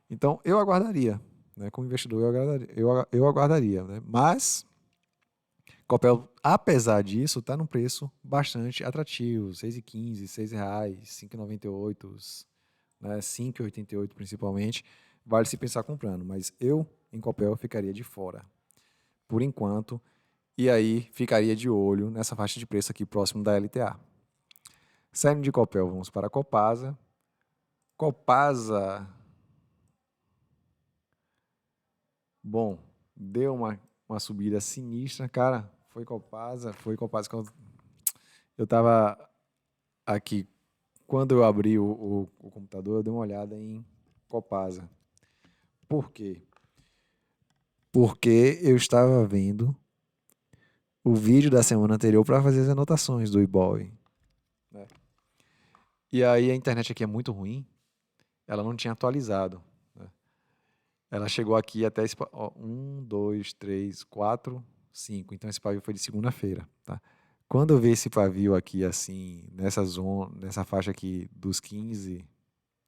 Speaker 1: Então, eu aguardaria, né? Como investidor, eu aguardaria, né? Mas, Copel, apesar disso, está num preço bastante atrativo, 6,15, R$ 6, 5,98, né? 5,88 principalmente. Vale se pensar comprando, mas eu, em Copel, ficaria de fora, por enquanto, e aí ficaria de olho nessa faixa de preço aqui próximo da LTA. Saindo de Copel, vamos para a Copasa. Copasa, bom, deu uma subida sinistra, cara. Foi Copasa que eu tava aqui. Quando eu abri o computador, eu dei uma olhada em Copasa. Por quê? Porque eu estava vendo o vídeo da semana anterior para fazer as anotações do Ibov. Né? E aí a internet aqui é muito ruim, ela não tinha atualizado. Né? Ela chegou aqui até esse, 1, 2, 3, 4, 5. Então esse pavio foi de segunda-feira. Tá? Quando eu vi esse pavio aqui assim, nessa zona, nessa faixa aqui dos 15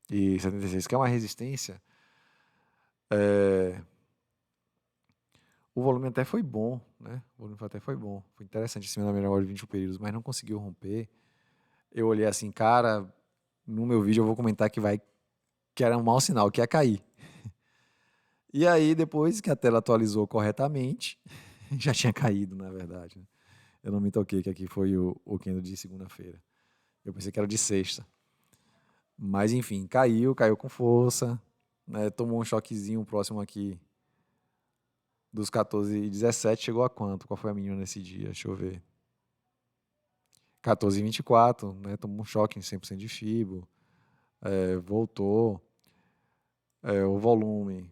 Speaker 1: e 76, que é uma resistência, o volume até foi bom, né? O volume até foi bom. Foi interessante em cima da média móvel de 21 períodos, mas não conseguiu romper. Eu olhei assim, cara, no meu vídeo eu vou comentar que era um mau sinal, que ia cair. E aí, depois que a tela atualizou corretamente, Já tinha caído, na verdade, né? Eu não me toquei que aqui foi o candle de segunda-feira. Eu pensei que era de sexta. Mas enfim, caiu com força, né? Tomou um choquezinho próximo aqui dos 14,17. Chegou a quanto? Qual foi a mínima nesse dia? Deixa eu ver. 14,24, né? Tomou um choque em 100% de Fibo. Voltou. O volume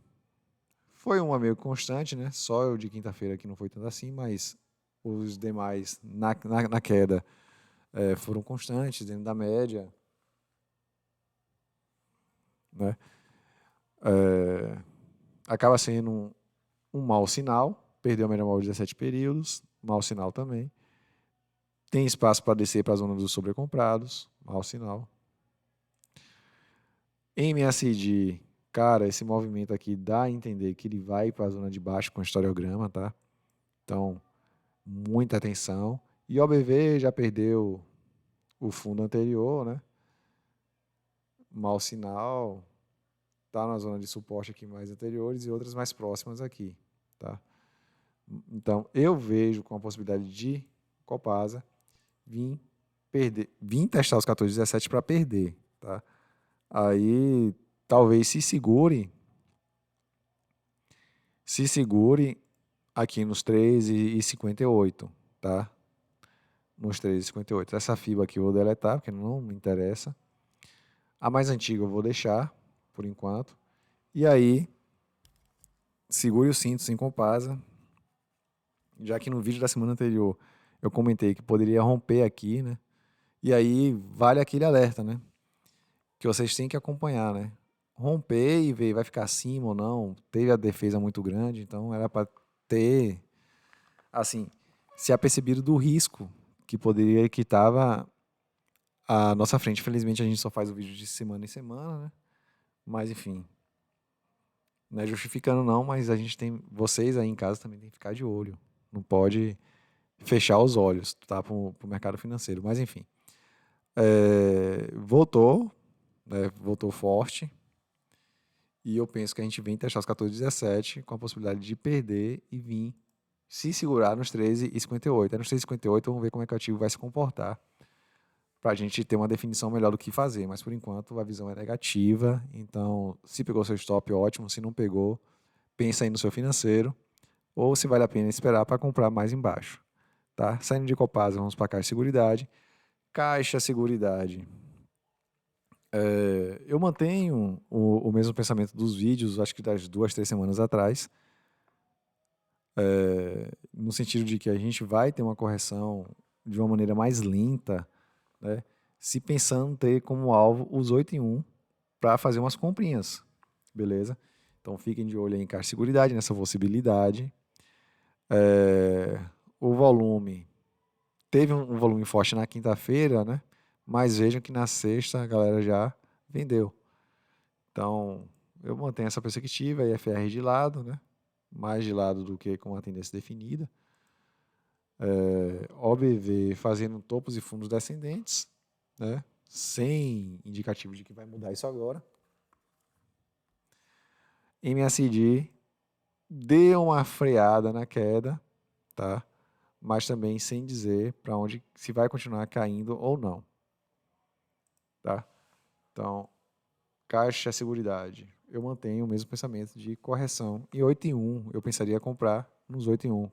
Speaker 1: foi uma meio constante, né? Só o de quinta-feira que não foi tanto assim, mas os demais na queda foram constantes, dentro da média, né? É, acaba sendo um mau sinal, perdeu a média móvel de 17 períodos, mau sinal também. Tem espaço para descer para a zona dos sobrecomprados, mau sinal. MACD, cara, esse movimento aqui dá a entender que ele vai para a zona de baixo com o historiograma, tá? Então, muita atenção. E o OBV já perdeu o fundo anterior, né? Mau sinal, tá na zona de suporte aqui mais anteriores e outras mais próximas aqui, tá? Então, eu vejo com a possibilidade de Copasa vir testar os 14,17 para perder, tá? Aí, talvez se segure aqui nos 3,58, tá? Nos 3,58. Essa FIBA aqui eu vou deletar, porque não me interessa. A mais antiga eu vou deixar, por enquanto. E aí, segure o cinto sem Copasa, já que no vídeo da semana anterior eu comentei que poderia romper aqui, né? E aí vale aquele alerta, né? Que vocês têm que acompanhar, né? Romper e ver vai ficar acima ou não. Teve a defesa muito grande, então era para ter, assim, se apercebido do risco que estava à nossa frente. Infelizmente a gente só faz o vídeo de semana em semana, né? Mas enfim, não é justificando não, mas a gente tem, vocês aí em casa também tem que ficar de olho. Não pode fechar os olhos, tá? Pro mercado financeiro. Mas enfim, voltou, né? Voltou forte. E eu penso que a gente vem testar os 14,17 com a possibilidade de perder e vir se segurar nos 13,58. Aí nos 13,58 vamos ver como é que o ativo vai se comportar para a gente ter uma definição melhor do que fazer. Mas por enquanto a visão é negativa. Então, se pegou seu stop, ótimo. Se não pegou, pensa aí no seu financeiro. Ou se vale a pena esperar para comprar mais embaixo. Tá? Saindo de Copasa, vamos para Caixa Seguridade. Caixa Seguridade. Eu mantenho o mesmo pensamento dos vídeos, acho que das 2, 3 semanas atrás, no sentido de que a gente vai ter uma correção de uma maneira mais lenta, né, se pensando ter como alvo os 8 em 1 para fazer umas comprinhas, beleza? Então fiquem de olho aí em Caixa Seguridade, nessa possibilidade. O volume, teve um volume forte na quinta-feira, né? Mas vejam que na sexta a galera já vendeu. Então, eu mantenho essa perspectiva, a IFR de lado, né? Mais de lado do que com a tendência definida. OBV fazendo topos e fundos descendentes, né? Sem indicativo de que vai mudar isso agora. MACD deu uma freada na queda, tá? Mas também sem dizer para onde se vai continuar caindo ou não, tá? Então, Caixa Seguridade, eu mantenho o mesmo pensamento de correção. E 8 em 1, eu pensaria comprar nos 8 em 1,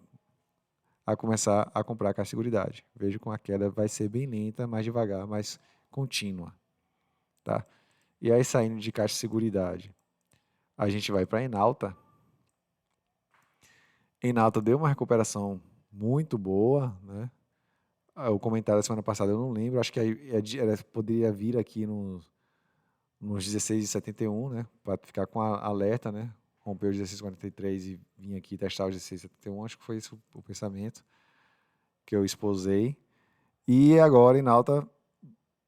Speaker 1: a começar a comprar Caixa Seguridade. Vejo que a queda vai ser bem lenta, mais devagar, mas contínua, tá? E aí, saindo de Caixa Seguridade, a gente vai para a Enalta. Enalta deu uma recuperação muito boa, né? O comentário da semana passada eu não lembro, acho que ela poderia vir aqui nos 16,71, né? Para ficar com alerta, né? Rompeu os 16,43 e vir aqui testar os 16,71. Acho que foi esse o pensamento que eu exposei. E agora em alta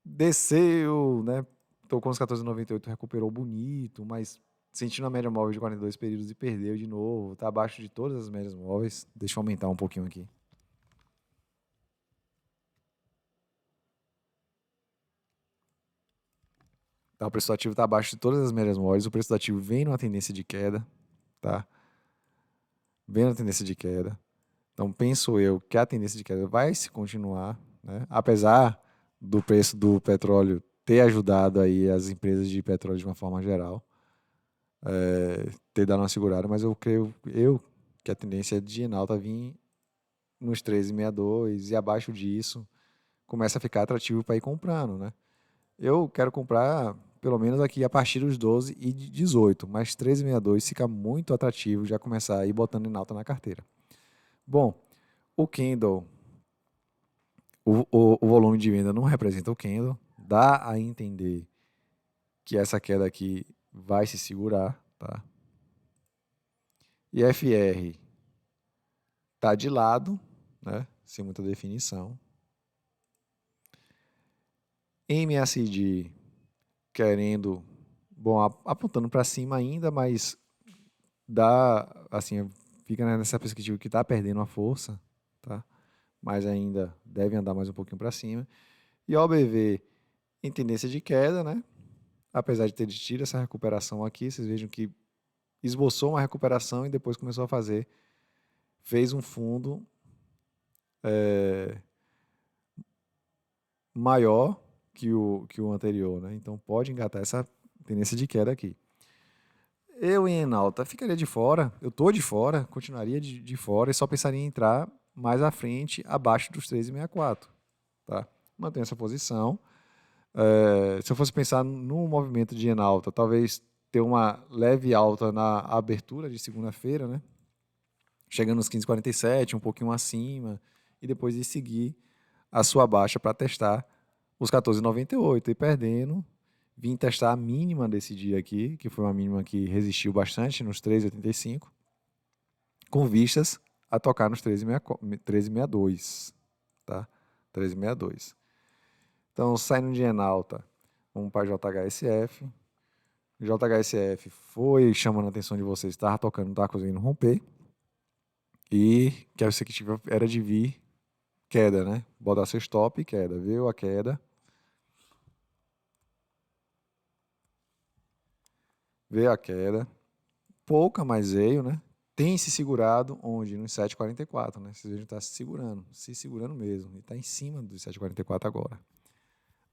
Speaker 1: desceu, né? Tocou nos 14,98, recuperou bonito, mas sentindo a média móvel de 42 períodos e perdeu de novo. Está abaixo de todas as médias móveis. Deixa eu aumentar um pouquinho aqui. Tá, o preço do ativo está abaixo de todas as médias móveis. O preço do ativo vem numa tendência de queda, tá? Vem na tendência de queda. Então, penso eu que a tendência de queda vai se continuar, né? Apesar do preço do petróleo ter ajudado aí as empresas de petróleo de uma forma geral, ter dado uma segurada, mas eu creio que a tendência de em alta vir nos 13,62 e abaixo disso começa a ficar atrativo para ir comprando, né? Eu quero comprar pelo menos aqui a partir dos 12 e de 18, mas 13,62 fica muito atrativo já começar a ir botando em alta na carteira. Bom, o candle, o volume de venda não representa o candle, dá a entender que essa queda aqui vai se segurar, tá? E FR tá de lado, né? Sem muita definição. MACD querendo, bom, apontando para cima ainda, mas dá, assim, fica nessa perspectiva que está perdendo a força, tá? Mas ainda deve andar mais um pouquinho para cima. E OBV em tendência de queda, né? Apesar de ter tido essa recuperação aqui, vocês vejam que esboçou uma recuperação e depois começou a fez um fundo maior que o anterior, né? Então pode engatar essa tendência de queda aqui. Eu em Enalta ficaria de fora, eu tô de fora, continuaria de fora e só pensaria em entrar mais à frente, abaixo dos 13,64, tá? Mantenho essa posição. Se eu fosse pensar no movimento de Enalta, talvez ter uma leve alta na abertura de segunda-feira, né? Chegando nos 15,47, um pouquinho acima, e depois ir seguir a sua baixa para testar os 14,98 e perdendo. Vim testar a mínima desse dia aqui, que foi uma mínima que resistiu bastante nos 13,85, com vistas a tocar nos 13,62, tá? 13,62. Então, saindo de Enalta, vamos para JHSF. JHSF foi chamando a atenção de vocês, estava tocando, não estava conseguindo romper. E que a perspectiva era de vir queda, né? Botar seu stop e queda. Viu a queda. Veio a queda. Pouca, mas veio, né? Tem se segurado onde? Nos 7,44, né? Vocês vejam que está se segurando mesmo. E está em cima dos 7,44 agora.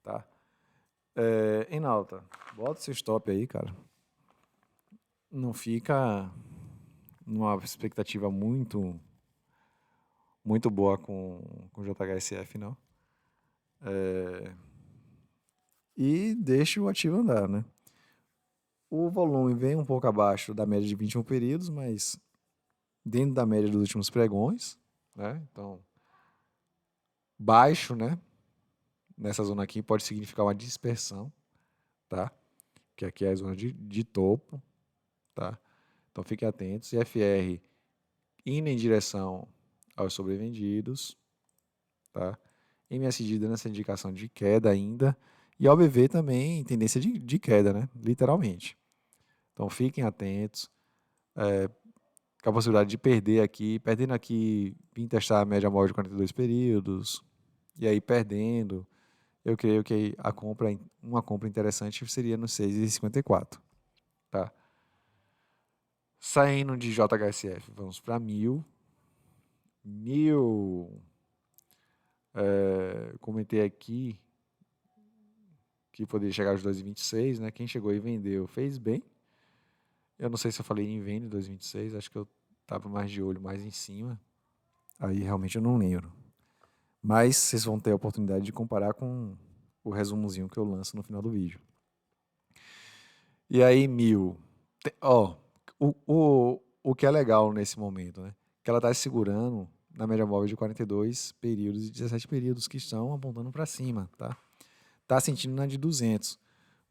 Speaker 1: Tá? Em alta, bota seu stop aí, cara. Não fica numa expectativa muito boa com o JHSF, não. E deixa o ativo andar, né? O volume vem um pouco abaixo da média de 21 períodos, mas dentro da média dos últimos pregões, né? Então, baixo, né? Nessa zona aqui pode significar uma dispersão, tá? Que aqui é a zona de topo, tá? Então, fiquem atentos. FR indo em direção aos sobrevendidos, tá? MSD dando essa indicação de queda ainda. E OBV também em tendência de queda, né? Literalmente. Então, fiquem atentos. Com a possibilidade de perder aqui, perdendo aqui, vim testar a média móvel de 42 períodos, e aí perdendo, eu creio que uma compra interessante seria no 6,54, tá? Saindo de JHSF, vamos para 1000. 1000, comentei aqui que poderia chegar aos 2,26, né? Quem chegou e vendeu fez bem. Eu não sei se eu falei em venda em 2,26, acho que eu estava mais de olho mais em cima. Aí realmente eu não lembro. Mas vocês vão ter a oportunidade de comparar com o resumozinho que eu lanço no final do vídeo. E aí, 1000. Ó, o que é legal nesse momento, né? Que ela está se segurando na média móvel de 42 períodos e 17 períodos que estão apontando para cima, tá? Tá sentindo na de 200.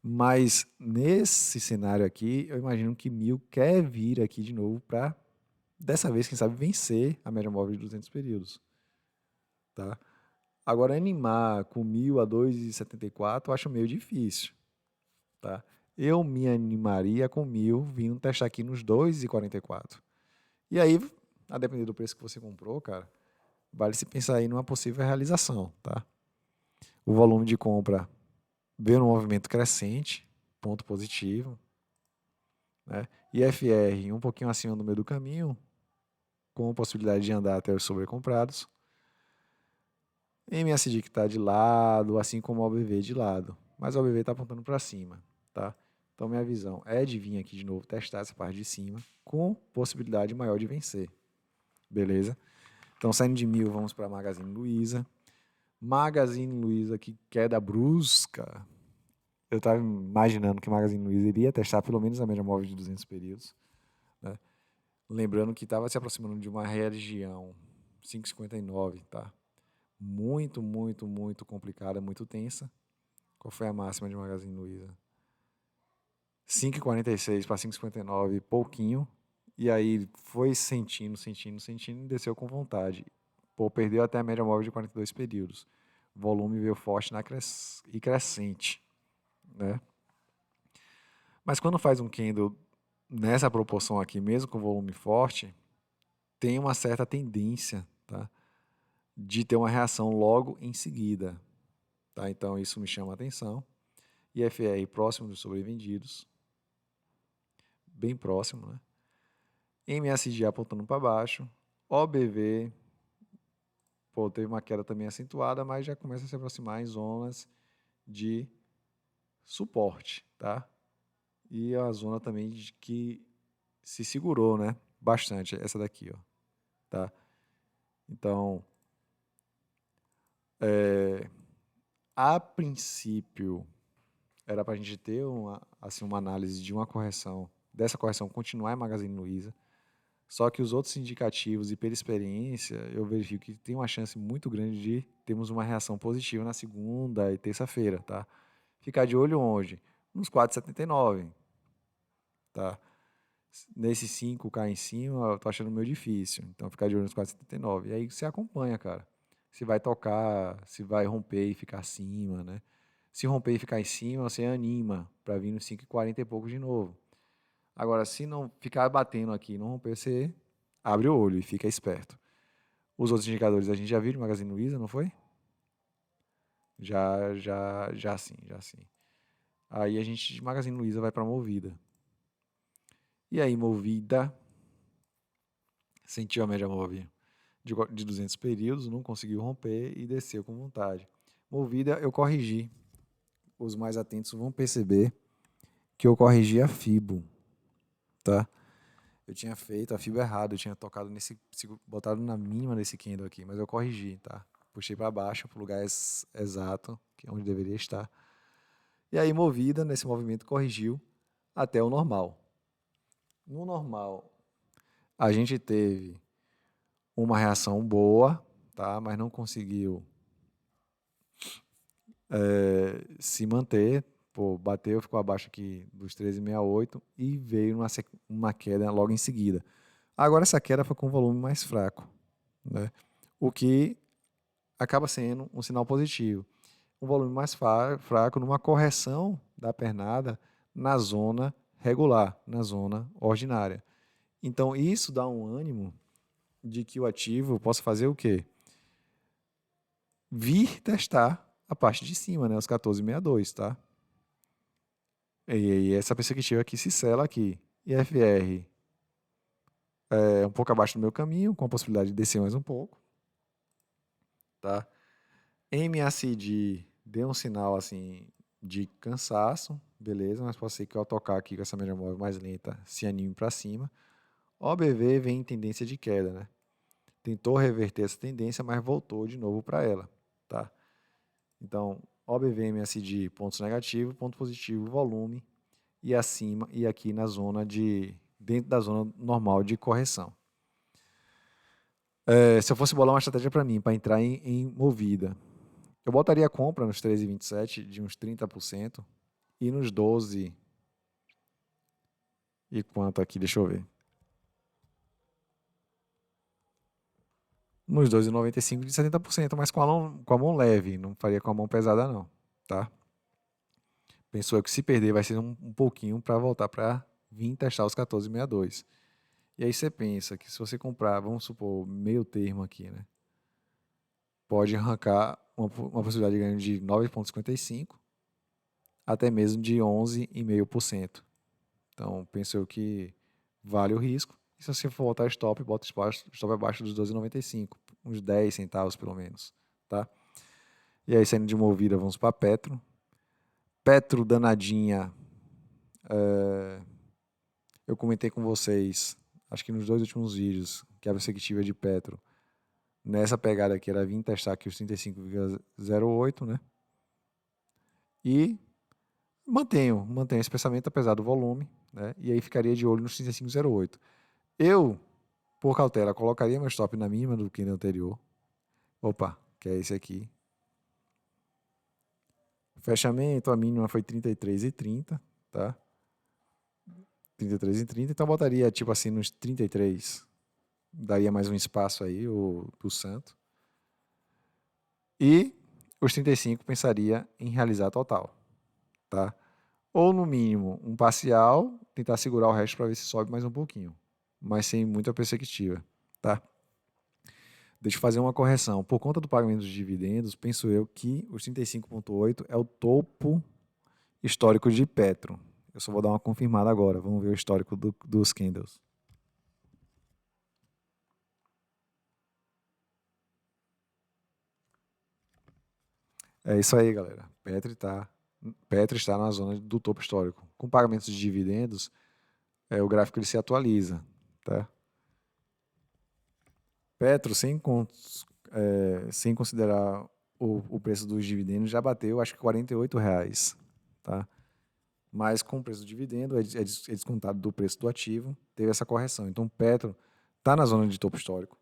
Speaker 1: Mas nesse cenário aqui, eu imagino que 1000 quer vir aqui de novo para, dessa vez, quem sabe, vencer a média móvel de 200 períodos, tá? Agora, animar com 1000 a 2,74 eu acho meio difícil, tá? Eu me animaria com 1000 vindo testar aqui nos 2,44. E aí, a depender do preço que você comprou, cara, vale se pensar aí numa possível realização, tá? O volume de compra veio um movimento crescente, ponto positivo, né? IFR um pouquinho acima do meio do caminho, com possibilidade de andar até os sobrecomprados. MACD que está de lado, assim como o OBV de lado. Mas o OBV está apontando para cima, tá? Então, minha visão é de vir aqui de novo testar essa parte de cima com possibilidade maior de vencer. Beleza? Então, saindo de 1.000, vamos para Magazine Luiza. Magazine Luiza, que queda brusca. Eu estava imaginando que Magazine Luiza iria testar pelo menos a média móvel de 200 períodos. Né? Lembrando que estava se aproximando de uma região 5,59, tá? Muito, muito, muito complicada, muito tensa. Qual foi a máxima de Magazine Luiza? 5,46 para 5,59, pouquinho. E aí foi sentindo e desceu com vontade. Pô, perdeu até a média móvel de 42 períodos. O volume veio forte e crescente, né? Mas quando faz um candle nessa proporção aqui, mesmo com volume forte, tem uma certa tendência, tá? De ter uma reação logo em seguida. Tá? Então isso me chama a atenção. IFR próximo dos sobrevendidos. Bem próximo, né? MSG apontando para baixo. OBV, pô, teve uma queda também acentuada, mas já começa a se aproximar em zonas de suporte, tá? E a zona também de que se segurou, né? Bastante, essa daqui, ó, tá? Então, a princípio, era para a gente ter uma análise de uma correção, dessa correção continuar em Magazine Luiza. Só que os outros indicativos e pela experiência, eu verifico que tem uma chance muito grande de termos uma reação positiva na segunda e terça-feira, tá? Ficar de olho onde? Nos 4,79, tá? Nesse 5K em cima, eu tô achando meio difícil. Então, ficar de olho nos 4,79. E aí você acompanha, cara. Se vai tocar, se vai romper e ficar acima, né? Se romper e ficar em cima, você anima para vir nos 5,40 e pouco de novo. Agora, se não ficar batendo aqui e não romper, você abre o olho e fica esperto. Os outros indicadores a gente já viu de Magazine Luiza, não foi? Já sim, já sim. Aí a gente de Magazine Luiza vai para Movida. E aí, Movida sentiu a média móvel de 200 períodos, não conseguiu romper e desceu com vontade. Movida, eu corrigi. Os mais atentos vão perceber que eu corrigi a FIBO, tá? Eu tinha feito a fibra errado, eu tinha tocado botado na mínima nesse candle aqui, mas eu corrigi, tá? Puxei para baixo, para o lugar exato, que é onde deveria estar. E aí, movida nesse movimento, corrigiu até o normal. No normal, a gente teve uma reação boa, tá? Mas não conseguiu se manter. Pô, bateu, ficou abaixo aqui dos 13,68 e veio uma queda logo em seguida. Agora essa queda foi com volume mais fraco, né? O que acaba sendo um sinal positivo. Um volume mais fraco numa correção da pernada na zona regular, na zona ordinária. Então isso dá um ânimo de que o ativo possa fazer o quê? Vir testar a parte de cima, né? Os 14,62, tá? E essa perspectiva aqui se sela aqui. IFR é um pouco abaixo do meu caminho, com a possibilidade de descer mais um pouco, tá? MACD deu um sinal assim de cansaço, beleza, mas pode ser que ao tocar aqui com essa média móvel mais lenta se anime para cima. OBV vem em tendência de queda, né? Tentou reverter essa tendência, mas voltou de novo para ela, tá? Então, OBV, MACD, pontos negativos, ponto positivo, volume e acima e aqui na zona dentro da zona normal de correção. Se eu fosse bolar uma estratégia para mim, para entrar em movida, eu botaria a compra nos 13,27 de uns 30% e nos 12 e quanto aqui, deixa eu ver. Nos 12,95 de 70%, mas com a mão leve, não faria com a mão pesada não, tá? Pensou que se perder vai ser um pouquinho para voltar para vir testar os 14,62. E aí você pensa que se você comprar, vamos supor, meio termo aqui, né? Pode arrancar uma possibilidade de ganho de 9,55 até mesmo de 11,5%. Então, penso eu que vale o risco. E se você for botar stop, bota stop abaixo dos 12,95, uns 10 centavos pelo menos, tá? E aí, saindo de Movida, vamos para Petro. Petro, danadinha, eu comentei com vocês, acho que nos 2 últimos vídeos, que a perspectiva de Petro, nessa pegada aqui, era vir testar aqui os 35,08, né? E mantenho esse pensamento, apesar do volume, né? E aí ficaria de olho nos 35,08. Eu, por cautela, colocaria meu stop na mínima do que no anterior. Opa, que é esse aqui. Fechamento, a mínima foi 33,30, tá? 33,30, então botaria tipo assim nos 33. Daria mais um espaço aí, o do santo. E os 35 pensaria em realizar total, tá? Ou no mínimo um parcial, tentar segurar o resto para ver se sobe mais um pouquinho, mas sem muita perspectiva, tá? Deixa eu fazer uma correção. Por conta do pagamento de dividendos, penso eu que os 35,8 é o topo histórico de Petro. Eu só vou dar uma confirmada agora. Vamos ver o histórico dos candles. É isso aí, galera. Petro está na zona do topo histórico. Com pagamentos de dividendos, o gráfico ele se atualiza, tá? Petro, sem considerar o preço dos dividendos, já bateu, acho que R$ 48, tá? Mas com o preço do dividendo, é descontado do preço do ativo, teve essa correção. Então, Petro está na zona de topo histórico.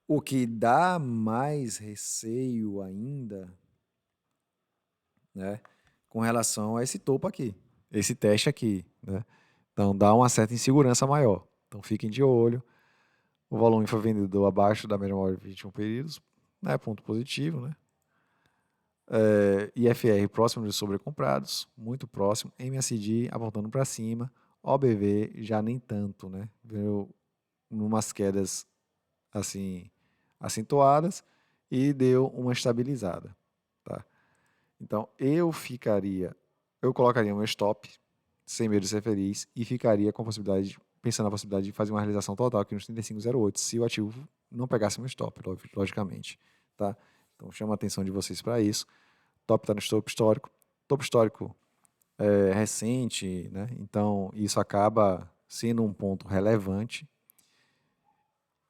Speaker 1: O que dá mais receio ainda, né, com relação a esse topo aqui, esse teste aqui, né? Então, dá uma certa insegurança maior. Então, fiquem de olho. O volume foi vendido abaixo da média móvel de 21 períodos, né? Ponto positivo, né? IFR próximo de sobrecomprados, muito próximo. MACD apontando para cima. OBV já nem tanto, né? Veio numas quedas assim acentuadas e deu uma estabilizada, tá? Então eu colocaria um stop sem medo de ser feliz e ficaria com a possibilidade, pensando na possibilidade de fazer uma realização total aqui nos 35,08, se o ativo não pegasse um stop, logicamente, tá? Então chama a atenção de vocês para isso. Top está no topo histórico recente, né? Então isso acaba sendo um ponto relevante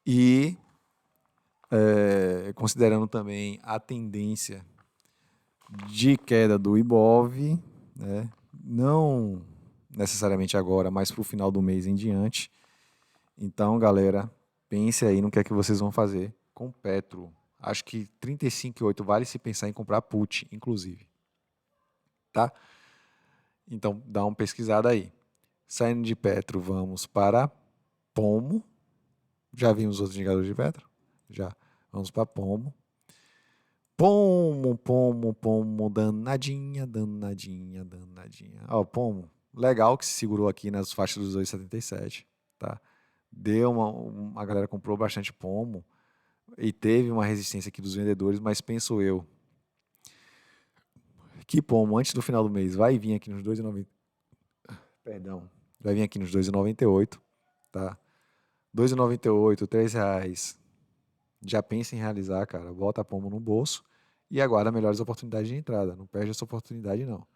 Speaker 1: e considerando também a tendência de queda do Ibov, né? Não necessariamente agora, mas para o final do mês em diante. Então, galera, pense aí no que é que vocês vão fazer com Petro. Acho que 35,8 vale se pensar em comprar put, inclusive. Tá? Então, dá uma pesquisada aí. Saindo de Petro, vamos para Pomo. Já vimos os outros indicadores de Petro? Já. Vamos para Pomo. Pomo, danadinha. Ó, Pomo, legal que se segurou aqui nas faixas dos 2,77, tá? A galera comprou bastante Pomo e teve uma resistência aqui dos vendedores, mas penso eu que Pomo, antes do final do mês, vai vir aqui nos 2,90. Perdão, vai vir aqui nos 2,98, tá? 2,98, R$3. Já pensa em realizar, cara. Bota a Pomo no bolso e aguarda melhores oportunidades de entrada. Não perde essa oportunidade, não.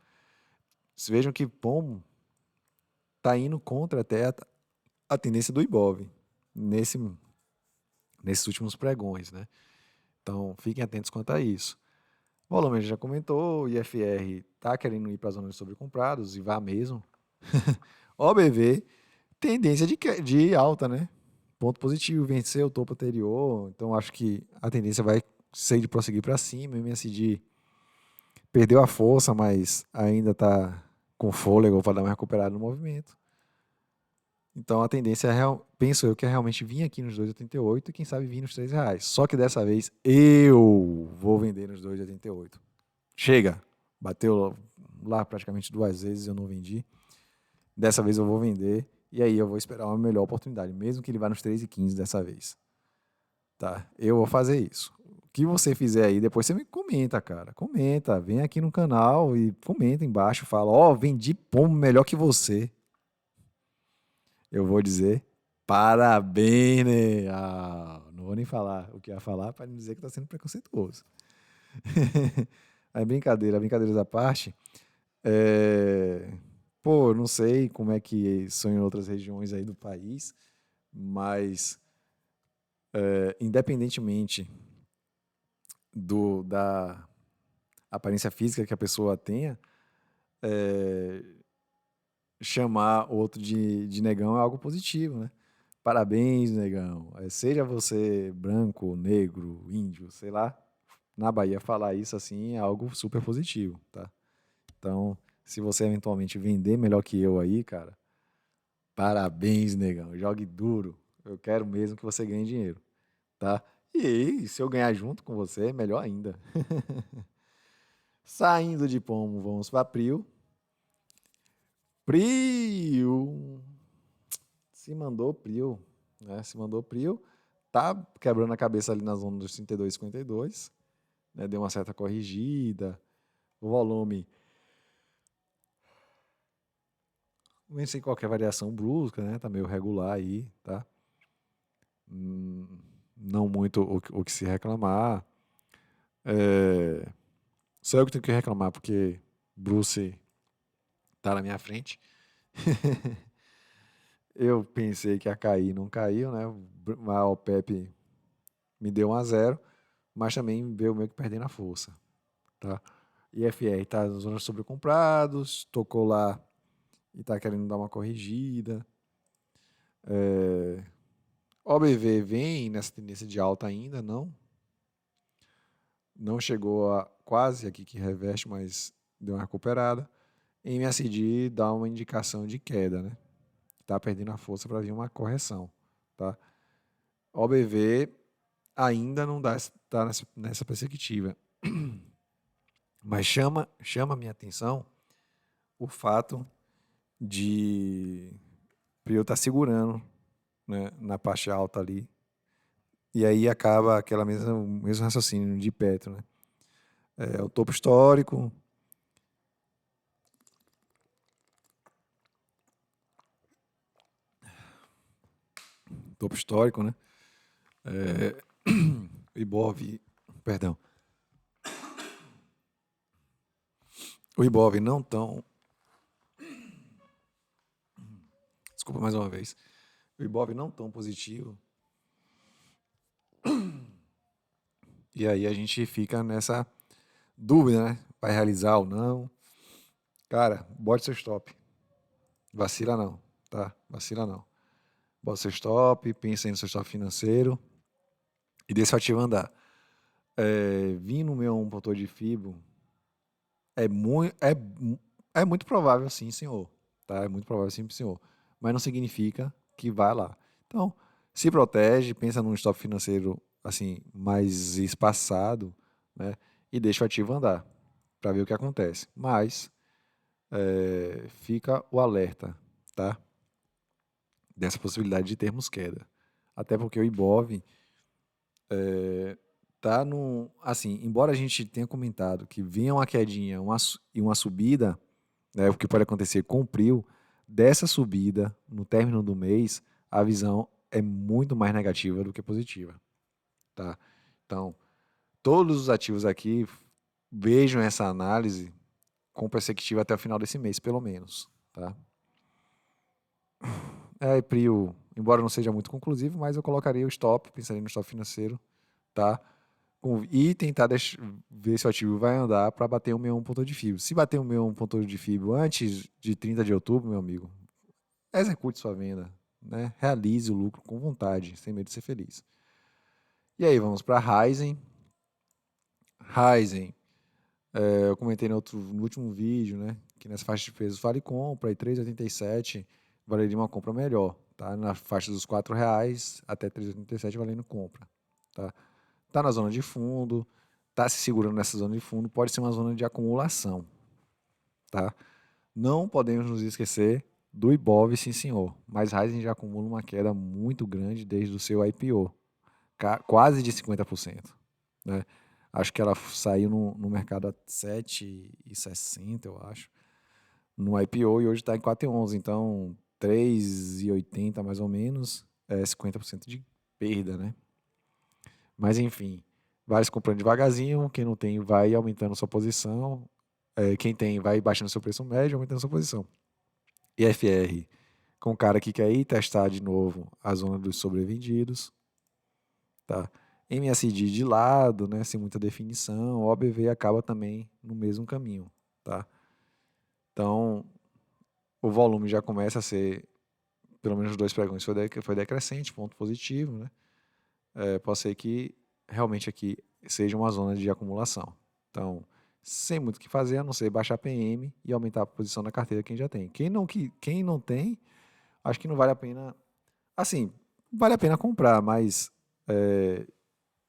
Speaker 1: Vocês vejam que Pomo está indo contra até a tendência do Ibov nesses últimos pregões, né? Então, fiquem atentos quanto a isso. O volume a gente já comentou, o IFR está querendo ir para a zona de sobrecomprados e vá mesmo. OBV, tendência de alta, né? Ponto positivo, venceu o topo anterior, então acho que a tendência vai ser de prosseguir para cima. O MACD perdeu a força, mas ainda está com fôlego para dar uma recuperada no movimento. Então a tendência penso eu que é realmente vir aqui nos 2,88 e quem sabe vir nos R$3. Só que dessa vez eu vou vender nos 2,88. Chega! Bateu lá praticamente 2 vezes, eu não vendi. Dessa vez eu vou vender e aí eu vou esperar uma melhor oportunidade, mesmo que ele vá nos 3,15 dessa vez. Tá? Eu vou fazer isso. O que você fizer aí, depois você me comenta, cara. Comenta, vem aqui no canal e comenta embaixo, fala, vendi Pomo melhor que você. Eu vou dizer, Parabéns, né? Não vou nem falar o que eu ia falar para não dizer que está sendo preconceituoso. Brincadeiras à parte. É... Pô, não sei como é que são em outras regiões aí do país, mas independentemente da aparência física que a pessoa tenha, é, chamar o outro de negão é algo positivo, né? Parabéns, negão. Seja você branco, negro, índio, sei lá, na Bahia falar isso assim é algo super positivo, tá? Então, se você eventualmente vender melhor que eu aí, cara, parabéns, negão. Jogue duro. Eu quero mesmo que você ganhe dinheiro, tá? E se eu ganhar junto com você, melhor ainda. Saindo de Pomo, vamos para Prio. Prio. Se mandou Prio, né? Se mandou Prio. Tá quebrando a cabeça ali na zona dos 32, 52, né? Deu uma certa corrigida. O volume vem sem qualquer variação brusca, né? Tá meio regular aí, tá? Não muito o que se reclamar. Só eu que tenho que reclamar porque Bruce tá na minha frente. Eu pensei que ia cair, não caiu, né? A OPEP me deu 1-0, mas também veio meio que perdendo a força, tá? IFR tá na zona de sobrecomprados, tocou lá e tá querendo dar uma corrigida. OBV vem nessa tendência de alta ainda, não chegou a quase aqui que reveste, mas deu uma recuperada. MACD dá uma indicação de queda, né? Tá perdendo a força para vir uma correção, tá? OBV ainda não está nessa perspectiva, mas chama a minha atenção o fato de eu estar segurando, né, na parte alta ali, e aí acaba aquela mesmo raciocínio de Petro, né? O topo histórico, né? O Ibov, perdão, o Ibov não tão, desculpa mais uma vez, o Ibov não tão positivo, e aí a gente fica nessa dúvida, né? Vai realizar ou não? Cara, bote seu stop. Vacila não, tá? Vacila não. Bota seu stop, pensa aí no seu stop financeiro e deixa o ativo andar. Vir no meu 1 de FIBO é muito, é muito provável sim, senhor. Tá? É muito provável sim, senhor. Mas não significa que vai lá. Então, se protege, pensa num stop financeiro assim mais espaçado, né? E deixa o ativo andar para ver o que acontece. Mas fica o alerta, tá? Dessa possibilidade de termos queda. Até porque o Ibov tá no, assim, embora a gente tenha comentado que venha uma quedinha e uma subida, né, o que pode acontecer com o Prio, dessa subida no término do mês, a visão é muito mais negativa do que positiva, tá? Então, todos os ativos aqui vejam essa análise com perspectiva até o final desse mês, pelo menos, tá? Prio, embora não seja muito conclusivo, mas eu colocaria o stop, pensaria no stop financeiro, tá? E tentar ver se o ativo vai andar para bater o meu 1 ponto de FIBO. Se bater o meu 1 ponto de FIBO antes de 30 de outubro, meu amigo, execute sua venda, né? Realize o lucro com vontade, sem medo de ser feliz. E aí, vamos para Ryzen. Ryzen, eu comentei no último vídeo, né? Que nessa faixa de preços vale compra, e 3,87 valeria uma compra melhor, tá? Na faixa dos R$ 4 até 3,87 valendo compra, tá? Tá na zona de fundo, tá se segurando nessa zona de fundo, pode ser uma zona de acumulação, tá? Não podemos nos esquecer do Ibov, sim senhor, mas Ryzen já acumula uma queda muito grande desde o seu IPO, quase de 50%, né? Acho que ela saiu no mercado a 7,60, eu acho, no IPO, e hoje está em 4,11, então 3,80 mais ou menos, 50% de perda, né? Mas enfim, vai se comprando devagarzinho, quem não tem vai aumentando sua posição, quem tem vai baixando seu preço médio, aumentando sua posição. IFR, com o cara que quer ir testar de novo a zona dos sobrevendidos, tá? MACD de lado, né, sem muita definição, OBV acaba também no mesmo caminho, tá? Então, o volume já começa a ser, pelo menos 2 pregões foi decrescente, ponto positivo, né? Pode ser que realmente aqui seja uma zona de acumulação. Então, sem muito o que fazer, a não ser baixar PM e aumentar a posição da carteira quem já tem. Quem não tem, acho que não vale a pena. Assim, vale a pena comprar, mas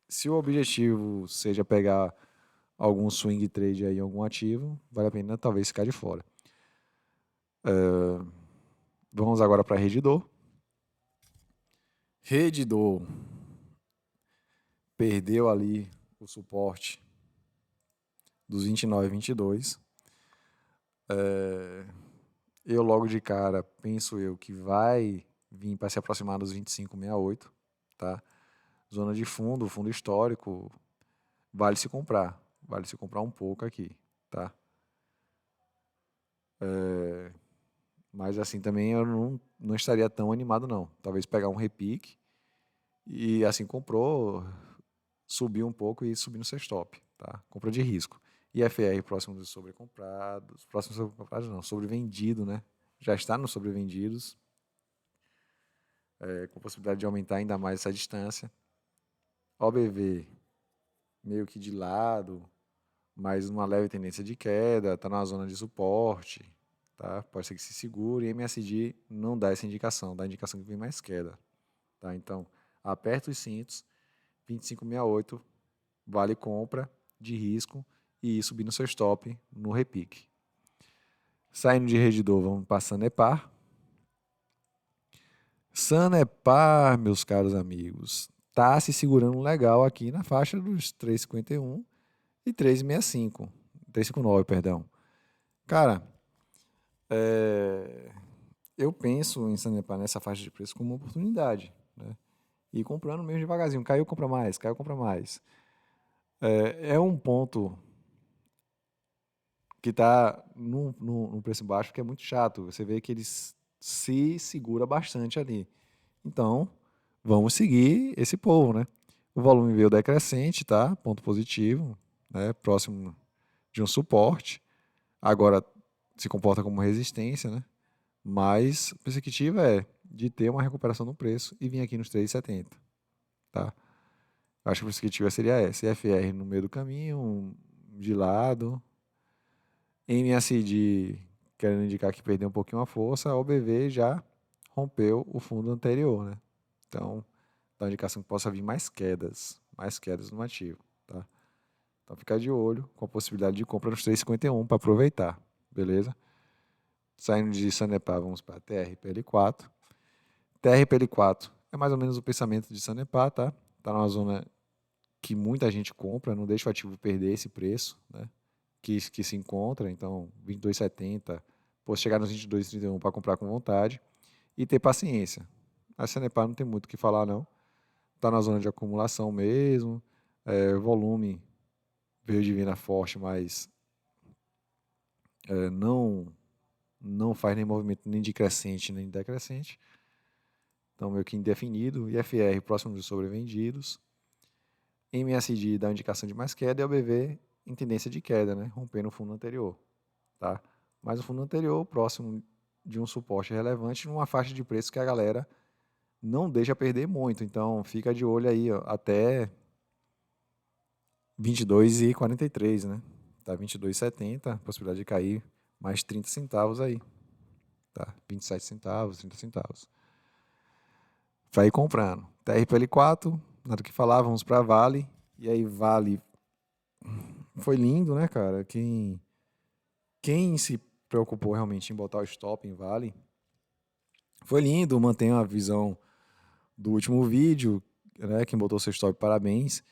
Speaker 1: se o objetivo seja pegar algum swing trade aí, algum ativo, vale a pena talvez ficar de fora. Vamos agora para Redditor. Redditor perdeu ali o suporte dos 29 e 22. Eu logo de cara penso eu que vai vir para se aproximar dos 25,68, tá? Zona de fundo histórico, vale se comprar um pouco aqui, tá? Mas assim também eu não estaria tão animado não. Talvez pegar um repique e assim comprou, subir um pouco e subir no seu stop, tá? Compra de risco. IFR próximo dos sobrecomprados, próximo dos sobrecomprados não, sobrevendido, né? Já está nos sobrevendidos, com possibilidade de aumentar ainda mais essa distância. OBV meio que de lado, mas numa leve tendência de queda, está na zona de suporte, tá? Pode ser que se segure. E MSD não dá essa indicação, dá a indicação que vem mais queda, tá? Então, aperta os cintos, 25,68 vale compra de risco e subir no seu stop no repique. Saindo de Redditor, vamos para Sanepar. Sanepar, meus caros amigos, tá se segurando legal aqui na faixa dos 3,51 e 3,65. 3,59, perdão. Cara, eu penso em Sanepar nessa faixa de preço como uma oportunidade, né? E comprando mesmo devagarzinho. Caiu, compra mais, caiu, compra mais. É um ponto que está num preço baixo que é muito chato. Você vê que ele se segura bastante ali. Então, vamos seguir esse povo, né? O volume veio decrescente, tá? Ponto positivo, né? Próximo de um suporte. Agora se comporta como resistência, né? Mas a perspectiva é de ter uma recuperação no preço e vir aqui nos 3,70, tá? Acho que a perspectiva seria essa. FR no meio do caminho, de lado. MACD querendo indicar que perdeu um pouquinho a força. OBV já rompeu o fundo anterior, né? Então, dá uma indicação que possa vir mais quedas no ativo, tá? Então, ficar de olho com a possibilidade de compra nos 3,51 para aproveitar, beleza? Saindo de Sanepar, vamos para TRPL4. TRPL4 é mais ou menos o pensamento de Sanepar, tá? Tá numa zona que muita gente compra, não deixa o ativo perder esse preço, né? Que se encontra, então 22,70, pô, chegar nos 22,31 para comprar com vontade e ter paciência. A Sanepar não tem muito o que falar não, tá na zona de acumulação mesmo, volume veio de venda forte, mas não faz nem movimento nem de crescente nem de decrescente, então meio que indefinido. IFR próximo dos sobrevendidos, MSD dá indicação de mais queda e OBV em tendência de queda, né? Rompendo o fundo anterior, tá? Mas o fundo anterior próximo de um suporte relevante numa faixa de preço que a galera não deixa perder muito, então fica de olho aí, ó, até 22,43, né? Tá 22,70, possibilidade de cair mais 30 centavos aí, tá? 27 centavos, 30 centavos. Vai comprando. TRPL4, nada o que falar, vamos para Vale. E aí Vale foi lindo, né, cara? Quem se preocupou realmente em botar o stop em Vale foi lindo, mantém a visão do último vídeo, né? Quem botou seu stop, parabéns.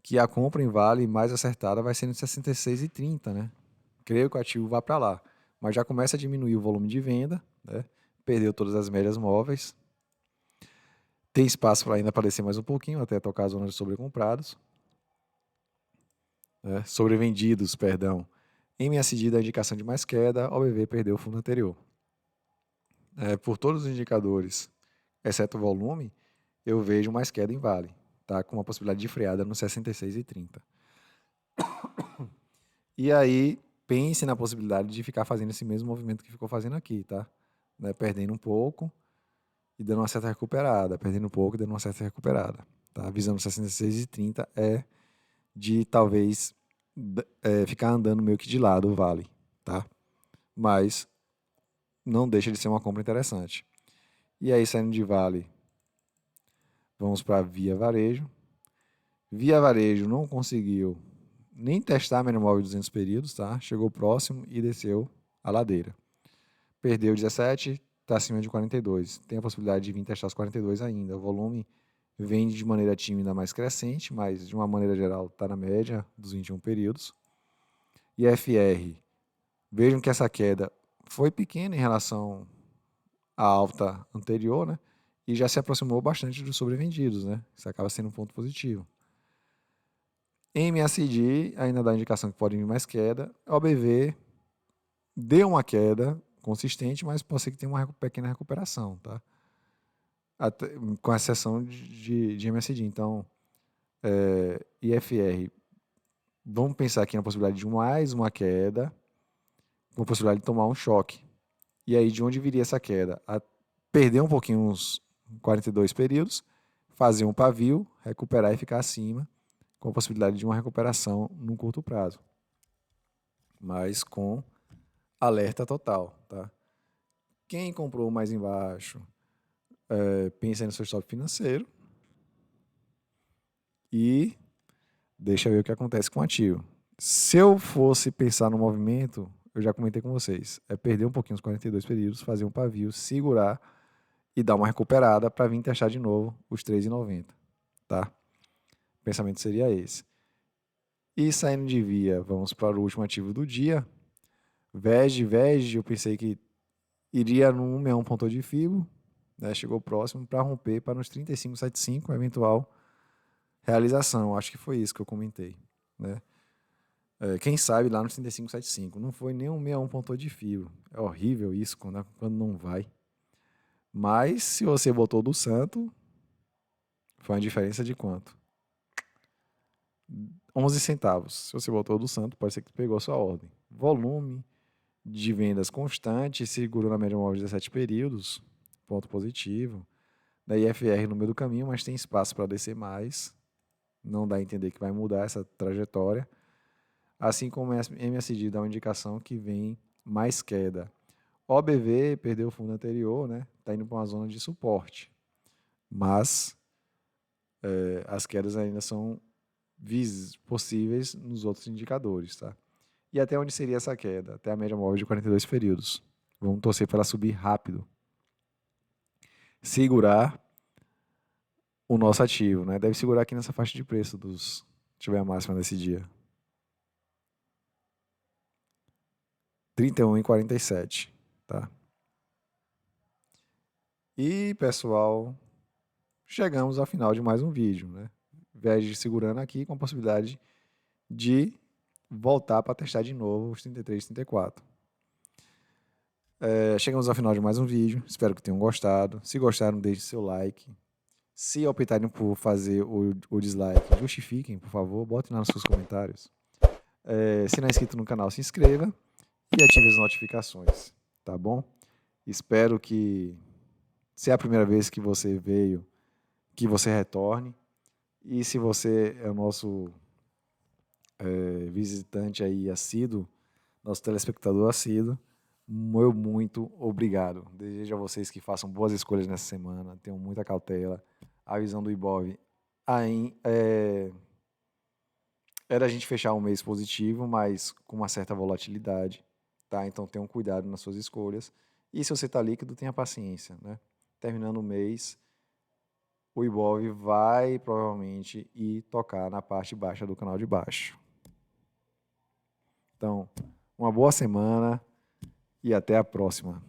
Speaker 1: Que a compra em Vale mais acertada vai ser no 66,30, né? Creio que o ativo vai para lá. Mas já começa a diminuir o volume de venda, né? Perdeu todas as médias móveis. Tem espaço para ainda aparecer mais um pouquinho, até tocar a zona de sobrecomprados. Sobrevendidos, perdão. MSD dá indicação de mais queda, OBV perdeu o fundo anterior. Por todos os indicadores, exceto o volume, eu vejo mais queda em Vale, tá? Com uma possibilidade de freada no 66,30. E aí, pense na possibilidade de ficar fazendo esse mesmo movimento que ficou fazendo aqui, tá? Perdendo um pouco e dando uma certa recuperada, perdendo um pouco e dando uma certa recuperada. Tá? A visão do 66,30 é de talvez ficar andando meio que de lado o Vale, tá? Mas não deixa de ser uma compra interessante. E aí, saindo de Vale, vamos para Via Varejo. Via Varejo não conseguiu nem testar a média móvel de 200 períodos, tá? Chegou próximo e desceu a ladeira. Perdeu 17, está acima de 42. Tem a possibilidade de vir testar os 42 ainda. O volume vem de maneira tímida mais crescente, mas de uma maneira geral está na média dos 21 períodos. E FR, vejam que essa queda foi pequena em relação à alta anterior, né? E já se aproximou bastante dos sobrevendidos, né? Isso acaba sendo um ponto positivo. MACD ainda dá indicação que pode vir mais queda. OBV deu uma queda consistente, mas pode ser que tenha uma pequena recuperação, tá? Até, com exceção de MACD. Então, IFR, vamos pensar aqui na possibilidade de mais uma queda, com a possibilidade de tomar um choque. E aí, de onde viria essa queda? Perder um pouquinho uns 42 períodos, fazer um pavio, recuperar e ficar acima, com a possibilidade de uma recuperação no curto prazo. Mas com alerta total, tá? Quem comprou mais embaixo, pensa no seu stop financeiro e deixa ver o que acontece com o ativo. Se eu fosse pensar no movimento, eu já comentei com vocês, perder um pouquinho os 42 períodos, fazer um pavio, segurar e dar uma recuperada para vir testar de novo os 3,90, tá? O pensamento seria esse. E saindo de Via, vamos para o último ativo do dia. VEG, eu pensei que iria no 161 ponto de FIBO, né? Chegou próximo para romper para nos 35,75, eventual realização. Acho que foi isso que eu comentei, né? Quem sabe lá nos 35,75. Não foi nem um 61 ponto de FIBO. É horrível isso quando não vai. Mas se você botou do santo, foi uma diferença de quanto? 11 centavos. Se você botou do santo, pode ser que pegou a sua ordem. Volume de vendas constante, segurou na média móvel de 17 períodos, ponto positivo. Da IFR no meio do caminho, mas tem espaço para descer mais. Não dá a entender que vai mudar essa trajetória. Assim como a MSD dá uma indicação que vem mais queda. OBV perdeu o fundo anterior, né? Está indo para uma zona de suporte. Mas as quedas ainda são possíveis nos outros indicadores, tá? E até onde seria essa queda? Até a média móvel de 42 períodos. Vamos torcer para ela subir rápido. Segurar o nosso ativo, né? Deve segurar aqui nessa faixa de preço dos, tiver a máxima desse dia. 31,47, tá? E, pessoal, chegamos ao final de mais um vídeo, né? VEG segurando aqui com a possibilidade de voltar para testar de novo os 33, 34. Chegamos ao final de mais um vídeo. Espero que tenham gostado. Se gostaram, deixe seu like. Se optarem por fazer o dislike, justifiquem, por favor. Botem lá nos seus comentários. Se não é inscrito no canal, se inscreva e ative as notificações, tá bom? Espero que, se é a primeira vez que você veio, que você retorne. E se você é o nosso visitante aí assíduo, nosso telespectador assíduo, meu muito obrigado. Desejo a vocês que façam boas escolhas nessa semana, tenham muita cautela. A visão do Ibov era a gente fechar um mês positivo, mas com uma certa volatilidade, tá? Então tenham cuidado nas suas escolhas. E se você está líquido, tenha paciência, né? Terminando o mês, o Ibov vai provavelmente ir tocar na parte baixa do canal de baixo. Então, uma boa semana e até a próxima.